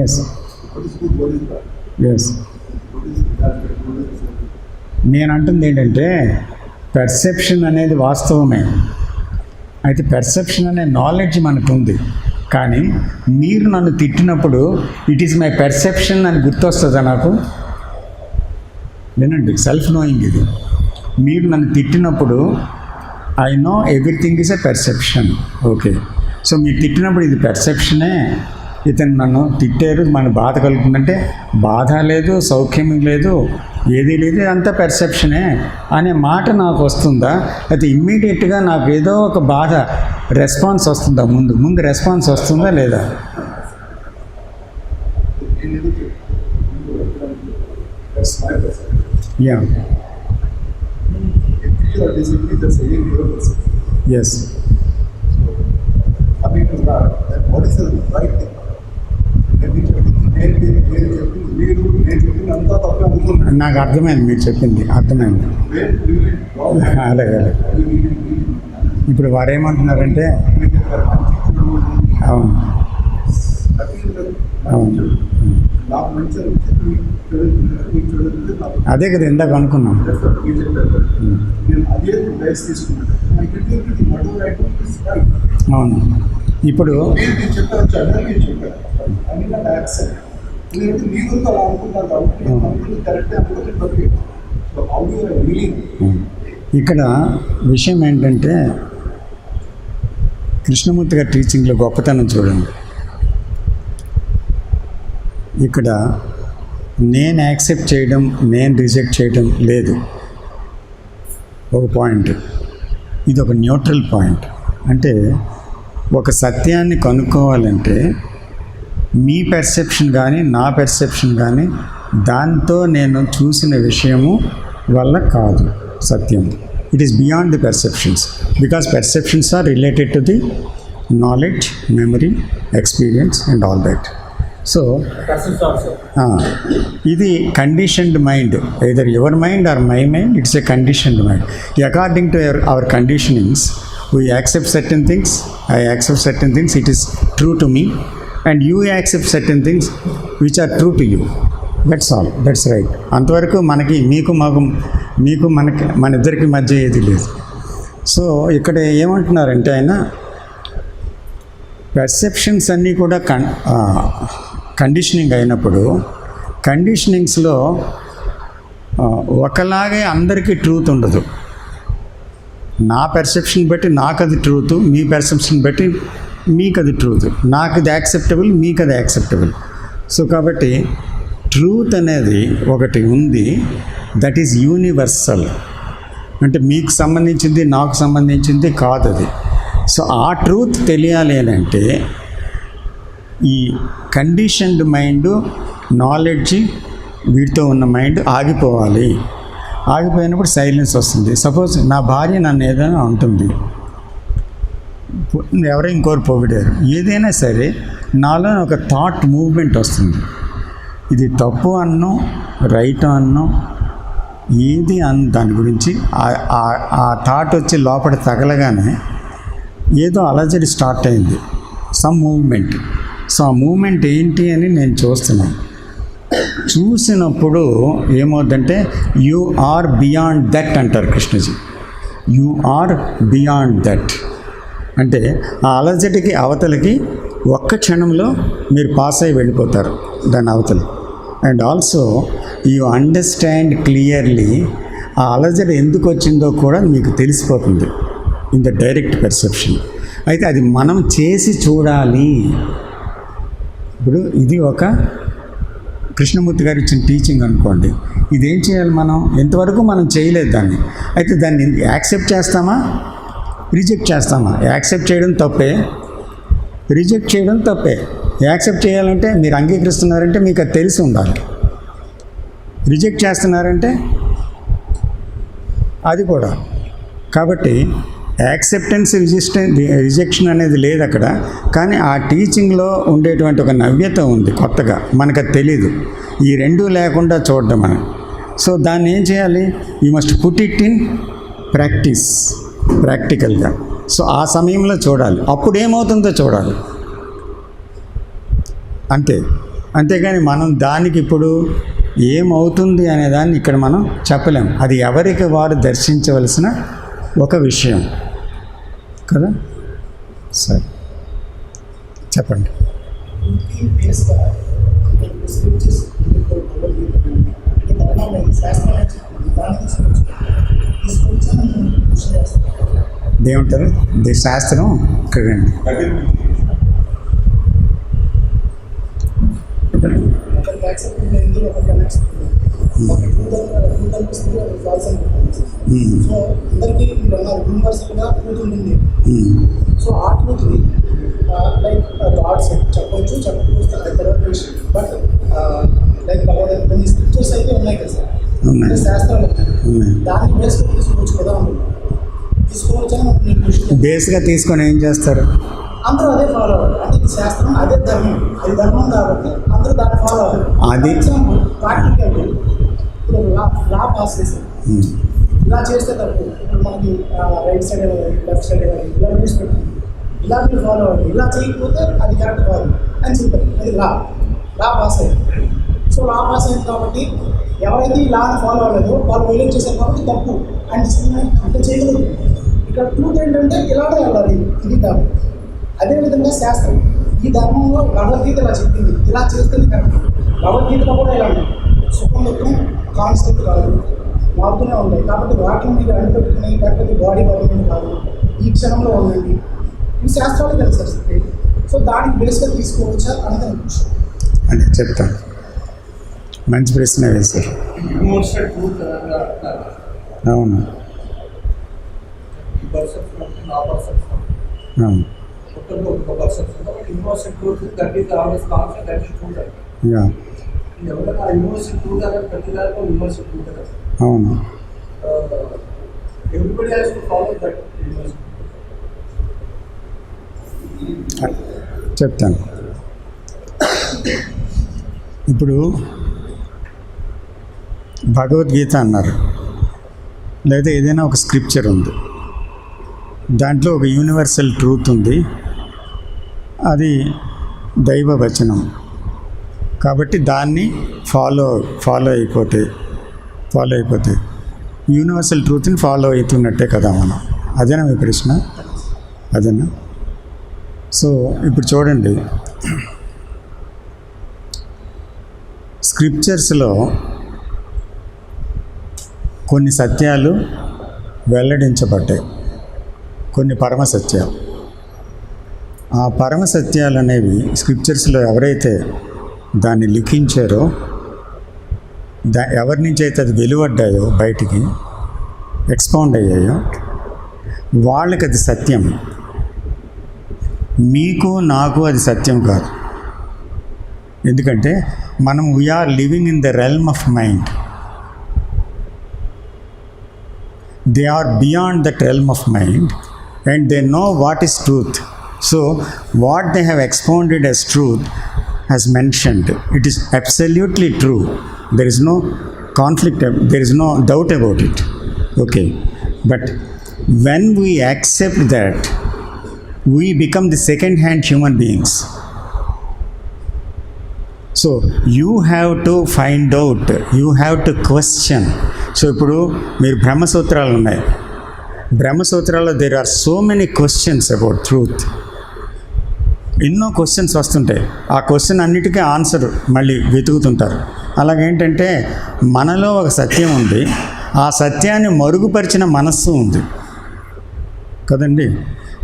yes yes. నేను అంటుంది ఏంటంటే పెర్సెప్షన్ అనేది వాస్తవమే. అయితే పెర్సెప్షన్ అనే నాలెడ్జ్ మనకు ఉంది, కానీ మీరు నన్ను తిట్టినప్పుడు ఇట్ ఈస్ మై పెర్సెప్షన్ అని గుర్తొస్తుందా నాకు? వినండి, సెల్ఫ్ నోయింగ్ ఇది. మీరు నన్ను తిట్టినప్పుడు I know everything is a perception. Okay, so మీరు తిట్టినప్పుడు ఇది పెర్సెప్షనే, ఇతను నన్ను తిట్టారు, మన బాధ కలుగుతుందంటే బాధ లేదు, సౌఖ్యం లేదు, ఏది లేదు, అంతా పెర్సెప్షనే అనే మాట నాకు వస్తుందా? అయితే ఇమ్మీడియట్గా నాకు ఏదో ఒక బాధ రెస్పాన్స్ వస్తుందా? ముందు రెస్పాన్స్ వస్తుందా లేదా? That's my perception. Yeah, Agree or disagree, that's again your perception. Yes. So, coming to that, then what is the right thing? నేను చెప్పింది అంతా తప్పే అనుకున్నాను. నాకు అర్థమైంది, మీరు చెప్పింది అర్థమైంది. అలాగే ఇప్పుడు వారేమంటున్నారంటే, అవును అవును, నాకు మంచి అనిపించింది, మీకు చూడండి నాకు అదే కదా ఇందాక అనుకున్నాం. నేను అదే డైస్ తీసుకున్నాను. అవును, ఇప్పుడు మీరు చెప్పారు, అందరికీ చెప్పారు అని నాకు యాక్సెప్ట్. ఎందుకంటే మీరు అలా అనుకుంటారు కాబట్టి నేను అనుకుంది కరెక్టే అనుకుంటే తప్పే. So how you are reeling. ఇక్కడ విషయం ఏంటంటే, కృష్ణమూర్తి గారి టీచింగ్లో గొప్పతనం చూడండి. ఇక్కడ నేను యాక్సెప్ట్ చేయడం, నేను రిజెక్ట్ చేయడం లేదు. ఒక పాయింట్, ఇది ఒక న్యూట్రల్ పాయింట్. అంటే ఒక సత్యాన్ని కనుక్కోవాలంటే మీ పెర్సెప్షన్ కానీ నా పెర్సెప్షన్ కానీ దాంతో నేను చూసిన విషయము వల్ల కాదు సత్యం. It is beyond the perceptions, because perceptions are related to the knowledge, memory, experience and all that. So ఇది conditioned mind, either your mind or my mind, it's a conditioned mind. According to our conditionings we accept certain things, I accept certain things, it is true to me, and you accept certain things which are true to you. That's all, that's right. అంతవరకు మనకి మీకు మనకి మన ఇద్దరికి మధ్య ఏది లేదు. So ఇక్కడ ఏమంటున్నారంటే ఆయన, పెర్సెప్షన్స్ అన్నీ కూడా కండిషనింగ్ అయినప్పుడు, కండిషనింగ్స్లో ఒకలాగే అందరికీ ట్రూత్ ఉండదు. నా పెర్సెప్షన్ బట్టి నాకు అది ట్రూత్, మీ పెర్సెప్షన్ బట్టి మీకు అది ట్రూత్, నాకు అది యాక్సెప్టబుల్, మీకు అది యాక్సెప్టబుల్. సో కాబట్టి ట్రూత్ అనేది ఒకటి ఉంది, దట్ ఈజ్ యూనివర్సల్. అంటే మీకు సంబంధించింది నాకు సంబంధించింది కాదు అది. సో ఆ ట్రూత్ తెలియాలి అని అంటే ఈ కండిషన్డ్ మైండ్, నాలెడ్జ్, వీటితో ఉన్న మైండ్ ఆగిపోవాలి. ఆగిపోయినప్పుడు సైలెన్స్ వస్తుంది. సపోజ్ నా భార్య నన్ను ఏదైనా అంటుంది, ఎవరో ఇంకోరు పొగిడారు, ఏదైనా సరే నాలో ఒక థాట్ మూవ్మెంట్ వస్తుంది. ఇది తప్పు అన్నో రైట్ అన్నో ఏది దాని గురించి ఆ థాట్ వచ్చి లోపల తగలగానే ఏదో అలజడి స్టార్ట్ అయింది, సమ్ మూవ్మెంట్. సో ఆ మూవ్మెంట్ ఏంటి అని నేను చూస్తున్నాను. చూసినప్పుడు ఏమవుద్దంటే యు ఆర్ బియాండ్ దట్ అంటారు Krishnaji. You are beyond that అంటే ఆ అలజడికి అవతలకి ఒక్క క్షణంలో మీరు పాస్ అయి వెళ్ళిపోతారు దాని అవతలి. And also you understand clearly ఆ అలజడి ఎందుకు వచ్చిందో కూడా మీకు తెలిసిపోతుంది ఇన్ ద డైరెక్ట్ పెర్సెప్షన్. అయితే అది మనం చేసి చూడాలి. ఇప్పుడు ఇది ఒక కృష్ణమూర్తి గారు ఇచ్చిన టీచింగ్ అనుకోండి, ఇదేం చేయాలి మనం? ఎంతవరకు మనం చేయలేదు దాన్ని. అయితే దాన్ని యాక్సెప్ట్ చేస్తామా, రిజెక్ట్ చేస్తామా? యాక్సెప్ట్ చేయడం తప్పే, రిజెక్ట్ చేయడం తప్పే. యాక్సెప్ట్ చేయాలంటే మీరు అంగీకరిస్తున్నారంటే మీకు అది తెలిసి ఉండాలి. రిజెక్ట్ చేస్తున్నారంటే అది కూడా. కాబట్టి యాక్సెప్టెన్స్, రిజెక్షన్ అనేది లేదు అక్కడ. కానీ ఆ టీచింగ్లో ఉండేటువంటి ఒక నవ్యత ఉంది కొత్తగా, మనకు అది తెలీదు. ఈ రెండూ లేకుండా చూడడం మనం. సో దాన్ని ఏం చేయాలి? You must put it in practice, ప్రాక్టికల్గా. సో ఆ సమయంలో చూడాలి, అప్పుడు ఏమవుతుందో చూడాలి అంతే. అంతేగాని మనం దానికి ఇప్పుడు ఏమవుతుంది అనేదాన్ని ఇక్కడ మనం చెప్పలేం. అది ఎవరికి వారు దర్శించవలసిన ఒక విషయం కదా. సరే చెప్పండి. ఏమంటారు? శాస్త్రం ఇక్కడ ఒకరికి యాక్సెప్ట్ ఉంది, ఒకరికి అన్యాక్సెప్ట్ ఉంది. ఒక ట్రూత్ అనిపిస్తుంది, ఒకరికి ఫాల్స్ అనిపిస్తుంది. సో అందరికీ మీరు అన్నారు యూనివర్సల్గా ట్రూత్ ఉంటుంది. సో ఆ ట్రూత్ని లైక్ గాడ్స్ చెప్పవచ్చు, చెప్పకపోతే అది తర్వాత విషయం. బట్ లైక్ భగవద్గీత కొన్ని స్క్రిప్చర్స్ అయితే ఉన్నాయి కదా సార్, అంటే శాస్త్రాలు ఉన్నాయి. దాన్ని బేస్గా తీసుకోవచ్చు కదా, తీసుకోవచ్చా నేను దృష్టి బేస్గా తీసుకొని ఏం చేస్తారు? అందరూ అదే ఫాలో అవ్వాలి. అంటే ఇది శాస్త్రం, అదే ధర్మం, అది ధర్మం కాబట్టి అందరూ దాన్ని ఫాలో అవ్వాలి. అది ఎగ్జాంపుల్ ప్రాక్టికల్ ఇప్పుడు లా పాస్ చేశారు, ఇలా చేస్తే తప్పు. ఇప్పుడు మనకి రైట్ సైడ్ లెఫ్ట్ సైడ్ ఇలా రూల్స్ పెట్టాలి, ఇలా మీరు ఫాలో అవ్వాలి, ఇలా చేయకపోతే అది కరెక్ట్ కాదు అని చెప్పారు. అది లా పాస్ అయింది. సో లా పాస్ అయింది కాబట్టి ఎవరైతే ఈ లాని ఫాలో అవ్వలేదో వాళ్ళు వైలేట్ చేశారు కాబట్టి తప్పు అండ్ డిసిప్లిన్ అంటే చేయలేదు. ఇక్కడ ట్రూత్ ఏంటంటే ఇలాగే వెళ్ళాలి, ఇది ధర్మం. అదేవిధంగా శాస్త్రం, ఈ ధర్మంలో భగవద్గీత ఇలా చెప్పింది, ఇలా చేస్తుంది కరెక్ట్. భగవద్గీతలో కూడా ఇలా ఉంది, సుఖం దుఃఖం కాన్స్టెంట్ కాదు, మారుతూనే ఉంటాయి. కాబట్టి వాటిని మీరు అనిపెట్టుకుని లేకపోతే బాడీ పర్మనెంట్ కాదు, ఈ క్షణంలో ఉండండి, ఈ శాస్త్రాలు కలిసి. సో దానికి బేస్గా తీసుకోవచ్చా అనేది అనిపించింది. అని చెప్తాను. మంచి ప్రశ్న వేశారు. యూనివర్సల్ ట్రూత్ అంటారు. అవును, ఈ పర్సెప్షన్ అంటే నా పర్సెప్షన్ అవును, ఒక perception. Universal truth that is always concept, that is truth. Yeah, ఎవరైనా యూనివర్సల్ ట్రూత్ అనేది ప్రతి దాంట్లో యూనివర్సల్ ట్రూత్ కదా. అవును. Everybody has to follow that universal. చెప్తాను. ఇప్పుడు భగవద్గీత అన్నారు, లేదా ఏదైనా ఒక స్క్రిప్చర్ ఉంది, దాంట్లో ఒక యూనివర్సల్ ట్రూత్ ఉంది, అది దైవ వచనం కాబట్టి దాన్ని ఫాలో అయిపోతే యూనివర్సల్ ట్రూత్ని ఫాలో అవుతున్నట్టే కదా మనం. అదేనా మీ ప్రశ్న? అదేనా? సో ఇప్పుడు చూడండి, స్క్రిప్చర్స్లో కొన్ని సత్యాలు వెల్లడించబడ్డాయి, కొన్ని పరమ సత్యాలు. ఆ పరమ సత్యాలు అనేవి స్క్రిప్చర్స్లో ఎవరైతే దాన్ని లిఖించారో, ఎవరి నుంచి అయితే అది వెలువడ్డాయో, బయటికి ఎక్స్పౌండ్ అయ్యాయో, వాళ్ళకి అది సత్యం. మీకు నాకు అది సత్యం కాదు. ఎందుకంటే మనం we are living in the realm of mind. They are beyond that realm of mind and they know what is truth. So what they have expounded as truth has mentioned, it is absolutely true. There is no conflict, there is no doubt about it. Okay, but when we accept that, we become the second hand human beings. So you have to find out, you have to question. So ఇప్పుడు మీరు బ్రహ్మసూత్రాలు ఉన్నాయి, బ్రహ్మసూత్రాల్లో there are so many questions about truth. ఎన్నో questions వస్తుంటాయి, ఆ question అన్నిటికీ answer మళ్ళీ వెతుకుతుంటారు. అలాగేంటంటే మనలో ఒక సత్యం ఉంది, ఆ సత్యాన్ని మరుగుపరిచిన మనస్సు ఉంది కదండి.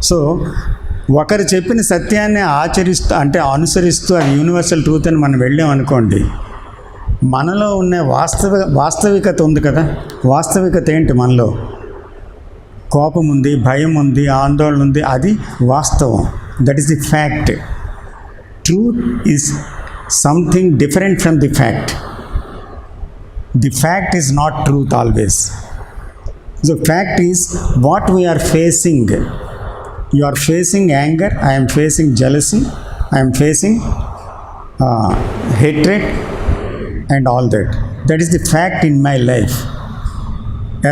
సో ఒకరు చెప్పిన సత్యాన్ని ఆచరిస్తూ, అంటే అనుసరిస్తూ, అది యూనివర్సల్ ట్రూత్ అని మనం వెళ్ళామనుకోండి, మనలో ఉన్న వాస్తవికత ఉంది కదా. వాస్తవికత ఏంటి? మనలో కోపం ఉంది, భయం ఉంది, ఆందోళన ఉంది, అది వాస్తవం. That is the fact. Truth is something different from the fact. The fact is not truth always. So fact is what we are facing. You are facing anger, I am facing jealousy, I am facing hatred and all that. That is the fact in my life.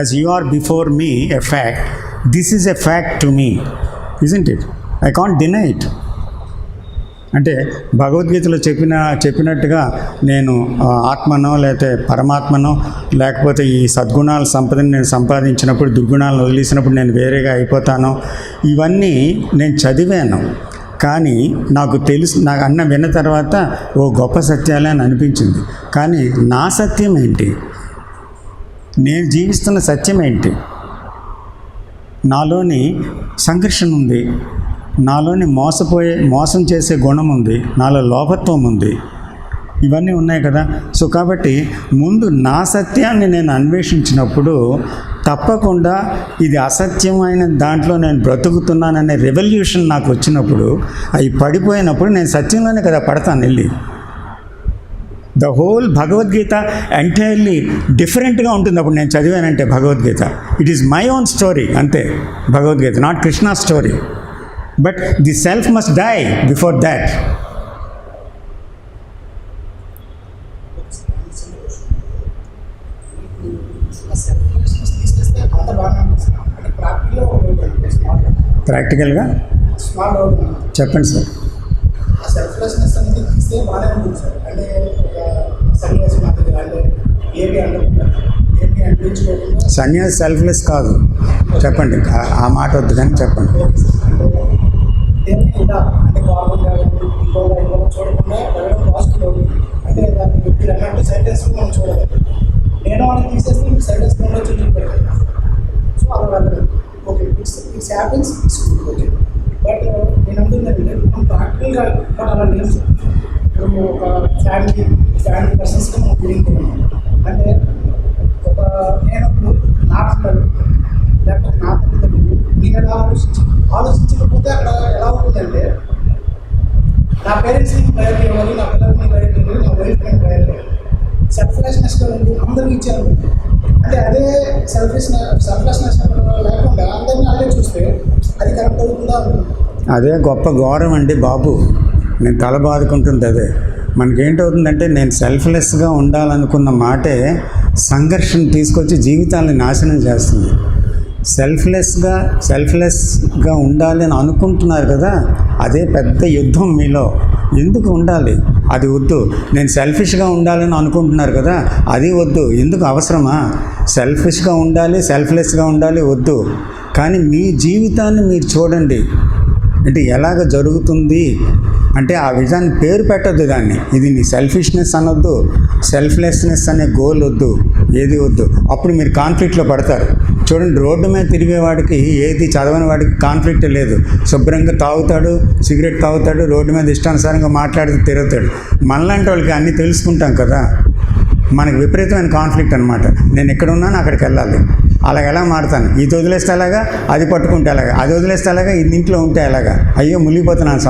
As you are before me a fact, this is a fact to me, isn't it? I can't deny it. అంటే భగవద్గీతలో చెప్పినట్టుగా నేను ఆత్మనో లేకపోతే పరమాత్మనో లేకపోతే ఈ సద్గుణాల సంపదని నేను సంపాదించినప్పుడు దుర్గుణాలను వదిలేసినప్పుడు నేను వేరేగా అయిపోతాను, ఇవన్నీ నేను చదివాను. కానీ నాకు విన్న తర్వాత ఓ గొప్ప సత్యాలే అని అనిపించింది. కానీ నా సత్యం ఏంటి? నేను జీవిస్తున్న సత్యం ఏంటి? నాలోని సంఘర్షణ ఉంది, నాలోని మోసం చేసే గుణం ఉంది, నాలో లోపత్వం ఉంది. ఇవన్నీ ఉన్నాయి కదా. సో కాబట్టి ముందు నా సత్యాన్ని నేను అన్వేషించినప్పుడు తప్పకుండా ఇది అసత్యమైన దాంట్లో నేను బ్రతుకుతున్నాననే రెవల్యూషన్ నాకు వచ్చినప్పుడు, అవి పడిపోయినప్పుడు నేను సత్యంలోనే కదా పడతాను వెళ్ళి. ద హోల్ భగవద్గీత ఎంటైర్లీ డిఫరెంట్గా ఉంటుంది అప్పుడు నేను చదివానంటే Bhagavad Gita. It is my own story అంతే Bhagavad Gita, not Krishna story. But the self must die before that. తీసేస్తే అంత బాగానే అనిపిస్తుంది. అంటే ప్రాక్టికల్గా ప్రాక్టికల్గా స్మాల్ డౌట్ చెప్పండి సార్. ఆ సెల్ఫ్లెస్నెస్ అనేది తీస్తే బాగానే ఉంటుంది సార్. అంటే ఒక సన్యాసి మాదిరిగా అంటే ఏమి అనుకుంటారు, ఏమి అనిపించుకోకుండా సన్యాసి సెల్ఫ్లెస్ కాదు. చెప్పండి, ఆ మాట వద్దు కానీ చెప్పండి. దేన్ని ఇలా అంటే గవర్నమెంట్ కానీ ఇంకో చూడకుండా వెళ్ళడం పాజిటివ్ అవుతుంది. అంటే దాన్ని మీరు అన్నట్టు సెంటెన్స్ మనం చూడలేదు. నేను వాళ్ళని తీసేస్తే మీకు సెంటెన్స్ ఉండొచ్చు చూపెడతాను. సో అలా వెళ్ళలేదు. Okay, it's happens, it's good. Okay, but నేను అంటుందంటే మనం ప్రాక్టికల్గా బట్ అలా లేదు సార్. ఇప్పుడు ఒక ఫ్యామిలీ పర్సన్స్గా మనం ఫీలింగ్ తెలియదు. అంటే ఒక నేను ఇప్పుడు నా పిల్లలు లేకపోతే నా తల్లిదండ్రులు నేను ఎలా ఆలోచించకపోతే అక్కడ ఎలా ఉంటుందంటే నా పేరెంట్స్ని ప్రయారిటీ ఇవ్వాలి, నా పిల్లల్ని ప్రయారిటీ ఇవ్వాలి, నా వైఫ్ని ప్రయారిటీ ఇవ్వాలి. సెల్ఫ్లెస్నెస్గా ఉంది, అందరికీ ఇచ్చారు. అంటే అదే సెల్ఫ్లెస్నెస్ లేకుండా అందరినీ అదే చూస్తే అది కరెక్ట్ అవుతుందా ఉంటుంది. అదే గొప్ప గౌరవం అండి బాబు. నేను తల బాదుకుంటుంది అదే. మనకేంటవుతుందంటే నేను సెల్ఫ్లెస్గా ఉండాలనుకున్న మాటే సంఘర్షణ తీసుకొచ్చి జీవితాన్ని నాశనం చేస్తుంది. సెల్ఫ్లెస్గా ఉండాలి అని అనుకుంటున్నారు కదా, అదే పెద్ద యుద్ధం మీలో. ఎందుకు ఉండాలి? అది వద్దు. నేను సెల్ఫిష్గా ఉండాలని అనుకుంటున్నారు కదా, అది వద్దు. ఎందుకు అవసరమా? సెల్ఫిష్గా ఉండాలి, సెల్ఫ్లెస్గా ఉండాలి వద్దు. కానీ మీ జీవితాన్ని మీరు చూడండి. అంటే ఎలాగ జరుగుతుంది అంటే ఆ విజాన్ని పేరు పెట్టద్దు దాన్ని. ఇది నీ సెల్ఫిష్నెస్ అనొద్దు, సెల్ఫ్లెస్నెస్ అనే గోల్ వద్దు, ఏది వద్దు. అప్పుడు మీరు కాన్ఫ్లిక్ట్లో పడతారు. చూడండి, రోడ్డు మీద తిరిగేవాడికి, ఏది చదవని వాడికి కాన్ఫ్లిక్ట్ లేదు. శుభ్రంగా తాగుతాడు, సిగరెట్ తాగుతాడు, రోడ్డు మీద ఇష్టానుసారంగా మాట్లాడుతూ తిరుగుతాడు. మనలాంటి వాళ్ళకి అన్నీ తెలుసుకుంటాం కదా, మనకి విపరీతమైన కాన్ఫ్లిక్ట్ అనమాట. నేను ఎక్కడ ఉన్నాను అక్కడికి వెళ్ళాలి, అలాగ ఎలా మారుతాను, ఇది వదిలేస్తే అలాగా, అది పట్టుకుంటే అలాగా, అది వదిలేస్తే అలాగా, ఇది ఇంట్లో ఉంటే అలాగా, అయ్యో మునిగిపోతున్నాను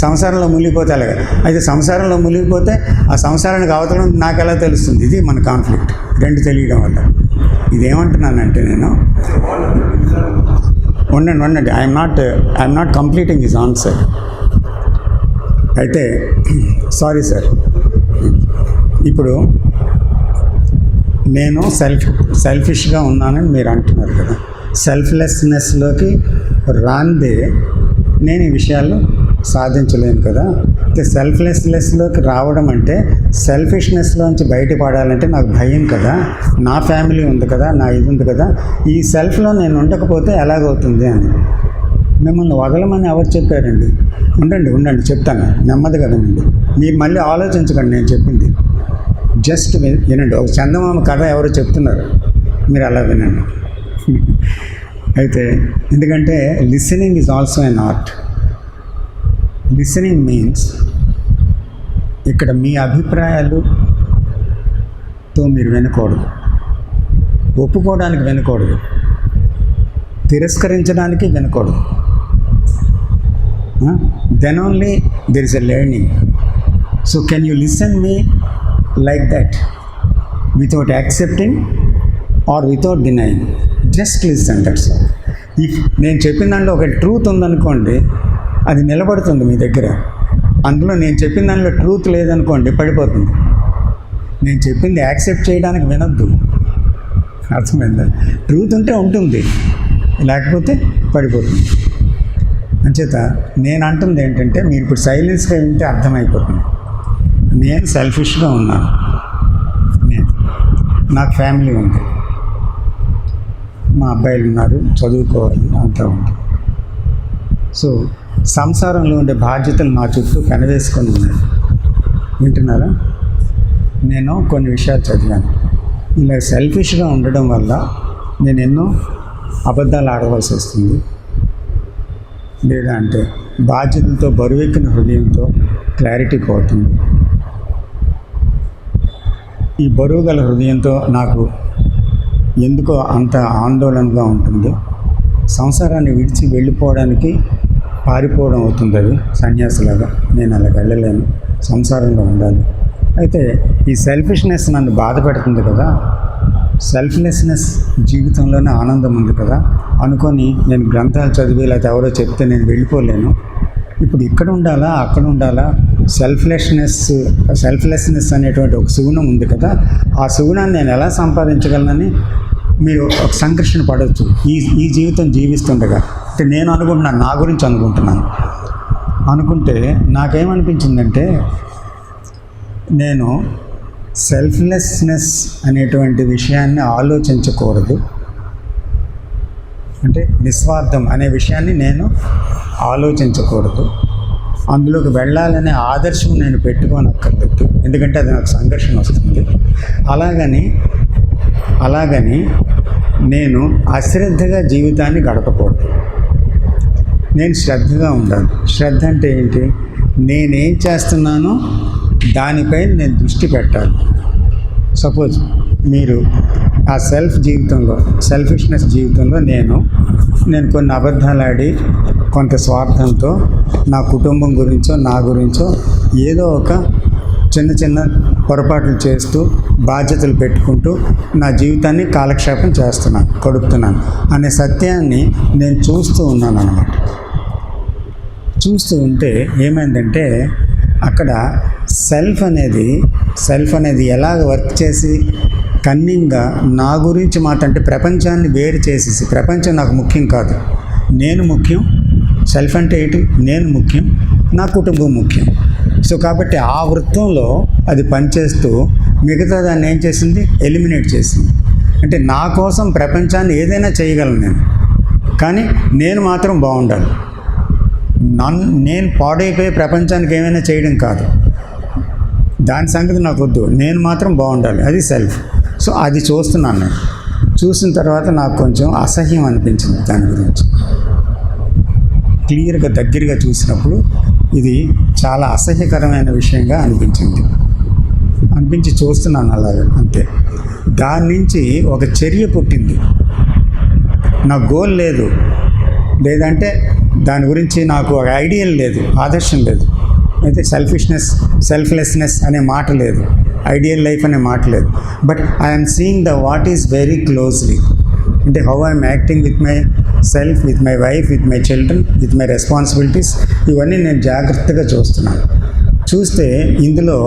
సంసారంలో మునిగిపోతే అలాగా. అయితే సంసారంలో మునిగిపోతే ఆ సంసారానికి అవతలం నాకు ఎలా తెలుస్తుంది? ఇది మన కాన్ఫ్లిక్ట్, రెండు తెలియడం వల్ల. ఇదేమంటున్నానంటే నేను ఉండండి I'm not completing his answer. అయితే సారీ సార్, ఇప్పుడు నేను సెల్ఫిష్గా ఉన్నానని మీరు అంటున్నారు కదా, సెల్ఫ్లెస్నెస్లోకి రాందే నేను ఈ విషయాలు సాధించలేను కదా. అయితే సెల్ఫ్లెస్లోకి రావడం అంటే సెల్ఫిష్నెస్లోంచి బయటపడాలంటే నాకు భయం కదా, నా ఫ్యామిలీ ఉంది కదా, నా ఇది ఉంది కదా, ఈ సెల్ఫ్లో నేను ఉండకపోతే ఎలాగవుతుంది అని. మిమ్మల్ని వదలమని ఎవరు చెప్పారండి? ఉండండి చెప్తాను, నెమ్మదిగా వినండి. మీరు మళ్ళీ ఆలోచించకండి నేను చెప్పింది, జస్ట్ వినండి. ఒక చందమామ కథ ఎవరో చెప్తున్నారు, మీరు అలా వినండి. అయితే ఎందుకంటే listening is also an art. Listening means ఇక్కడ మీ అభిప్రాయాలతో మీరు వినకూడదు, ఒప్పుకోవడానికి వినకూడదు, తిరస్కరించడానికి వినకూడదు. Then only there is a learning. So can you listen me like that without accepting or without denying? Just listen, that's all. If నేను చెప్పిన దాంట్లో ఒక ట్రూత్ ఉందనుకోండి, అది నిలబడుతుంది మీ దగ్గర. అందులో నేను చెప్పిన దాంట్లో ట్రూత్ లేదనుకోండి, పడిపోతుంది. నేను చెప్పింది యాక్సెప్ట్ చేయడానికి వినొద్దు, అర్థమైందా? ట్రూత్ ఉంటే ఉంటుంది, లేకపోతే పడిపోతుంది. అంచేత నేను అంటుంది ఏంటంటే, మీరు ఇప్పుడు సైలెన్స్గా వింటే అర్థమైపోతుంది. నేను సెల్ఫిష్గా ఉన్నాను, నాకు ఫ్యామిలీ ఉంది, మా అబ్బాయిలు ఉన్నారు, చదువుకోవాలి, అంతా ఉంది. సో సంసారంలో ఉండే బాధ్యతలు నా చుట్టూ కనవేసుకొని ఉన్నాయి. వింటున్నారా? నేను కొన్ని విషయాలు చదివాను. ఇలా సెల్ఫిష్గా ఉండడం వల్ల నేను ఎన్నో అబద్ధాలు ఆడవలసి వస్తుంది, లేదా అంటే బాధ్యతలతో బరువెక్కిన హృదయంతో క్లారిటీ పోతుంది. ఈ బరువు గల హృదయంతో నాకు ఎందుకో అంత ఆందోళనగా ఉంటుంది. సంసారాన్ని విడిచి వెళ్ళిపోవడానికి పారిపోవడం అవుతుంది, అది సన్యాసిలాగా. నేను అలా వెళ్ళలేను, సంసారంలో ఉండాలి. అయితే ఈ సెల్ఫిష్నెస్ నన్ను బాధ పెడుతుంది కదా, సెల్ఫ్లెస్నెస్ జీవితంలోనే ఆనందం ఉంది కదా అనుకొని నేను గ్రంథాలు చదివి లేకపోతే ఎవరో చెప్తే నేను వెళ్ళిపోలేను. ఇప్పుడు ఇక్కడ ఉండాలా అక్కడ ఉండాలా? సెల్ఫ్లెస్నెస్ అనేటువంటి ఒక సుగుణం ఉంది కదా, ఆ సుగుణాన్ని నేను ఎలా సంపాదించగలనని మీరు ఒక సంఘర్షణ పడవచ్చు ఈ జీవితం జీవిస్తుండగా. అంటే నేను అనుకుంటున్నాను, నా గురించి అనుకుంటే నాకేమనిపించిందంటే, నేను సెల్ఫ్లెస్నెస్ అనేటువంటి విషయాన్ని ఆలోచించకూడదు, అంటే నిస్వార్థం అనే విషయాన్ని నేను ఆలోచించకూడదు, అందులోకి వెళ్ళాలనే ఆదర్శం నేను పెట్టుకోనక్కర్లేదు, ఎందుకంటే అది నాకు సంఘర్షణ వస్తుంది. అలాగని నేను అశ్రద్ధగా జీవితాన్ని గడపకూడదు, నేను శ్రద్ధగా ఉండాలి. శ్రద్ధ అంటే ఏంటి? నేనేం చేస్తున్నానో దానిపై నేను దృష్టి పెట్టాలి. సపోజ్ మీరు ఆ సెల్ఫిష్నెస్ జీవితంలో నేను కొన్ని అబద్ధాలు ఆడి కొంత స్వార్థంతో నా కుటుంబం గురించో నా గురించో ఏదో ఒక చిన్న పొరపాట్లు చేస్తూ బాధ్యతలు పెట్టుకుంటూ నా జీవితాన్ని కాలక్షేపం గడుపుతున్నాను అనే సత్యాన్ని నేను చూస్తూ ఉన్నాను అన్నమాట. చూస్తూ ఉంటే ఏమైందంటే, అక్కడ సెల్ఫ్ అనేది ఎలాగ వర్క్ చేసి కన్నింగ్గా నా గురించి అంటే ప్రపంచాన్ని వేరు చేసేసి, ప్రపంచం నాకు ముఖ్యం కాదు, నేను ముఖ్యం. సెల్ఫ్ అంటే ఏంటి? నేను ముఖ్యం, నా కుటుంబం ముఖ్యం. సో కాబట్టి ఆ వృత్తంలో అది పనిచేస్తూ మిగతా దాన్ని ఏం చేసింది? ఎలిమినేట్ చేసింది. అంటే నా కోసం ప్రపంచాన్ని ఏదైనా చేయగలను నేను, కానీ నేను మాత్రం బాగుండాలి. నేను పాడైపోయి ప్రపంచానికి ఏమైనా చేయడం కాదు, దాని సంగతి నాకు వద్దు, నేను మాత్రం బాగుండాలి, అది సెల్ఫ్. సో అది చూస్తున్నాను నేను. చూసిన తర్వాత నాకు కొంచెం అసహ్యం అనిపించింది దాని గురించి. క్లియర్గా దగ్గరగా చూసినప్పుడు ఇది చాలా అసహ్యకరమైన విషయంగా అనిపించి చూస్తున్నాను అలాగే, అంతే. దాని నుంచి ఒక చర్య పుట్టింది. నా గోల్ లేదు, లేదంటే దాని గురించి నాకు ఒక ఐడియల్ లేదు, ఆదర్శం లేదు. అయితే సెల్ఫ్లెస్నెస్ అనే మాట లేదు, ఐడియల్ లైఫ్ అనే మాట లేదు. But I'm seeing the what is very closely. అంటే how I'm acting with my self, with my wife, with my children, with my responsibilities, ఇవన్నీ నేను జాగ్రత్తగా చూస్తున్నాను. చూస్తే ఇందులో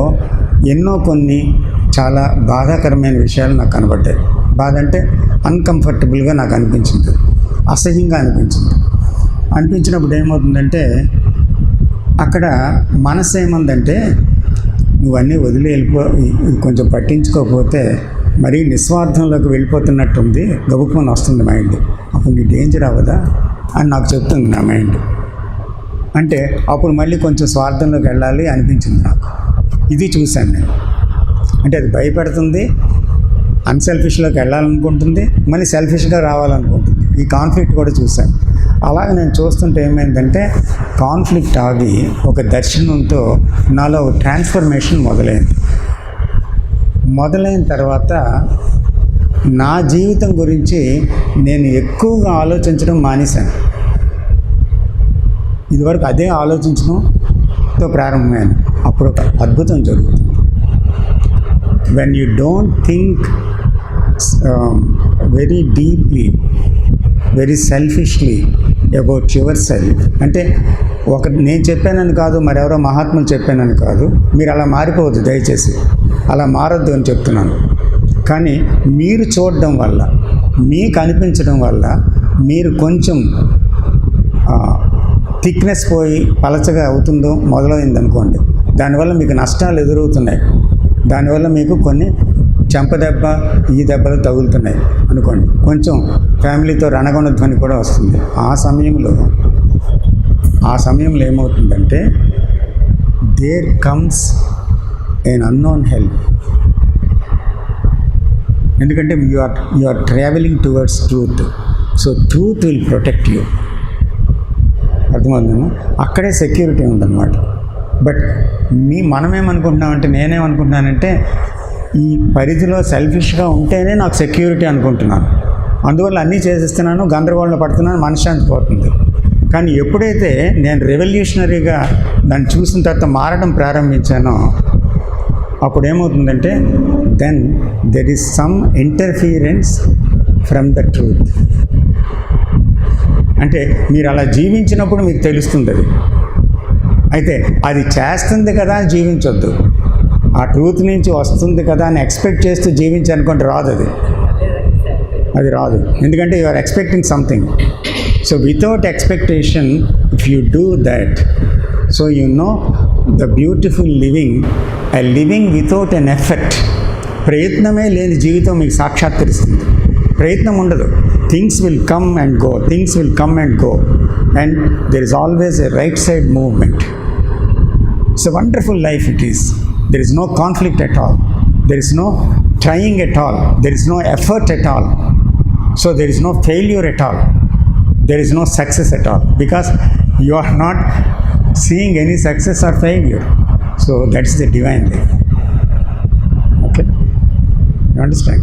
కొన్ని చాలా బాధాకరమైన విషయాలు నాకు కనబడ్డాయి. బాధ అంటే అన్కంఫర్టబుల్గా నాకు అనిపించింది, అసహ్యంగా అనిపించినప్పుడు ఏమవుతుందంటే, అక్కడ మనసు ఏమందంటే, నువ్వన్నీ వదిలి కొంచెం పట్టించుకోకపోతే మరీ నిస్వార్థంలోకి వెళ్ళిపోతున్నట్టుంది, గబుక్కుమని వస్తుంది మైండ్. అప్పుడు నీ డేంజర్ అవ్వదా అని నాకు చెప్తుంది నా మైండ్. అంటే అప్పుడు మళ్ళీ కొంచెం స్వార్థంలోకి వెళ్ళాలి అనిపించింది నాకు. ఇది చూశాను నేను. అంటే అది భయపెడుతుంది, అన్సెల్ఫిష్లోకి వెళ్ళాలనుకుంటుంది, మళ్ళీ సెల్ఫిష్గా రావాలనుకుంటుంది. ఈ కాన్ఫ్లిక్ట్ కూడా చూశాను. అలాగే నేను చూస్తుంటే ఏమైందంటే, కాన్ఫ్లిక్ట్ ఆగి ఒక దర్శనంతో నాలో ట్రాన్స్ఫర్మేషన్ మొదలైన తర్వాత నా జీవితం గురించి నేను ఎక్కువగా ఆలోచించడం మానేశాను. ఇదివరకు అదే ఆలోచించడంతో ప్రారంభమైంది. అప్పుడు ఒక అద్భుతం జరుగుతుంది. When you don't think very deeply, very selfishly about your self, అంటే నేను చెప్పానని కాదు, మరెవరో మహాత్ములు చెప్పానని కాదు, మీరు అలా మారిపోవద్దు దయచేసి, అలా మారొద్దు అని చెప్తున్నాను. కానీ మీరు చూడడం వల్ల, మీకు అనిపించడం వల్ల, మీరు కొంచెం థిక్నెస్ పోయి పలచగా అవుతుందో మొదలైందనుకోండి, దానివల్ల మీకు నష్టాలు ఎదురవుతున్నాయి, దానివల్ల మీకు కొన్ని చెంపదెబ్బ ఈ దెబ్బలు తగులుతున్నాయి అనుకోండి, కొంచెం ఫ్యామిలీతో రణగొణధ్వని కూడా వస్తుంది. ఆ సమయంలో ఏమవుతుందంటే, there comes an unknown help. ఎందుకంటే you are travelling towards truth. So truth will protect you. అర్థమవుతుందేమో, అక్కడే సెక్యూరిటీ ఉందన్నమాట. బట్ మనమేమనుకుంటున్నామంటే, నేనేమనుకుంటున్నానంటే, ఈ పరిధిలో సెల్ఫిష్గా ఉంటేనే నాకు సెక్యూరిటీ అనుకుంటున్నాను. అందువల్ల అన్నీ చేసేస్తున్నాను, గందరగోళంలో పడుతున్నాను, మనశ్శాంతి పోతుంది. కానీ ఎప్పుడైతే నేను రెవల్యూషనరీగా దాన్ని చూసిన తర్వాత మారడం ప్రారంభించానో అప్పుడు ఏమవుతుందంటే then there is some interference from the truth. అంటే మీరు అలా జీవించినప్పుడు మీకు తెలుస్తుంది అది. అయితే అది చేస్తుంది కదా అని జీవించొద్దు. ఆ ట్రూత్ నుంచి వస్తుంది కదా అని ఎక్స్పెక్ట్ చేస్తూ జీవించనుకుంటే రాదు అది రాదు. ఎందుకంటే you are expecting something. So without expectation if you do that, so you know the beautiful living, a living without an effect. ప్రయత్నమే లేని జీవితం మీకు సాక్షాత్కరిస్తుంది. ప్రయత్నం ఉండదు. Things will come and go, things will come and go, and there is always a right side movement. It's a wonderful life it is. There is no conflict at all, there is no trying at all, there is no effort at all. So there is no failure at all, there is no success at all, because you are not seeing any success or failure. So that's the divine life. Okay, you understand?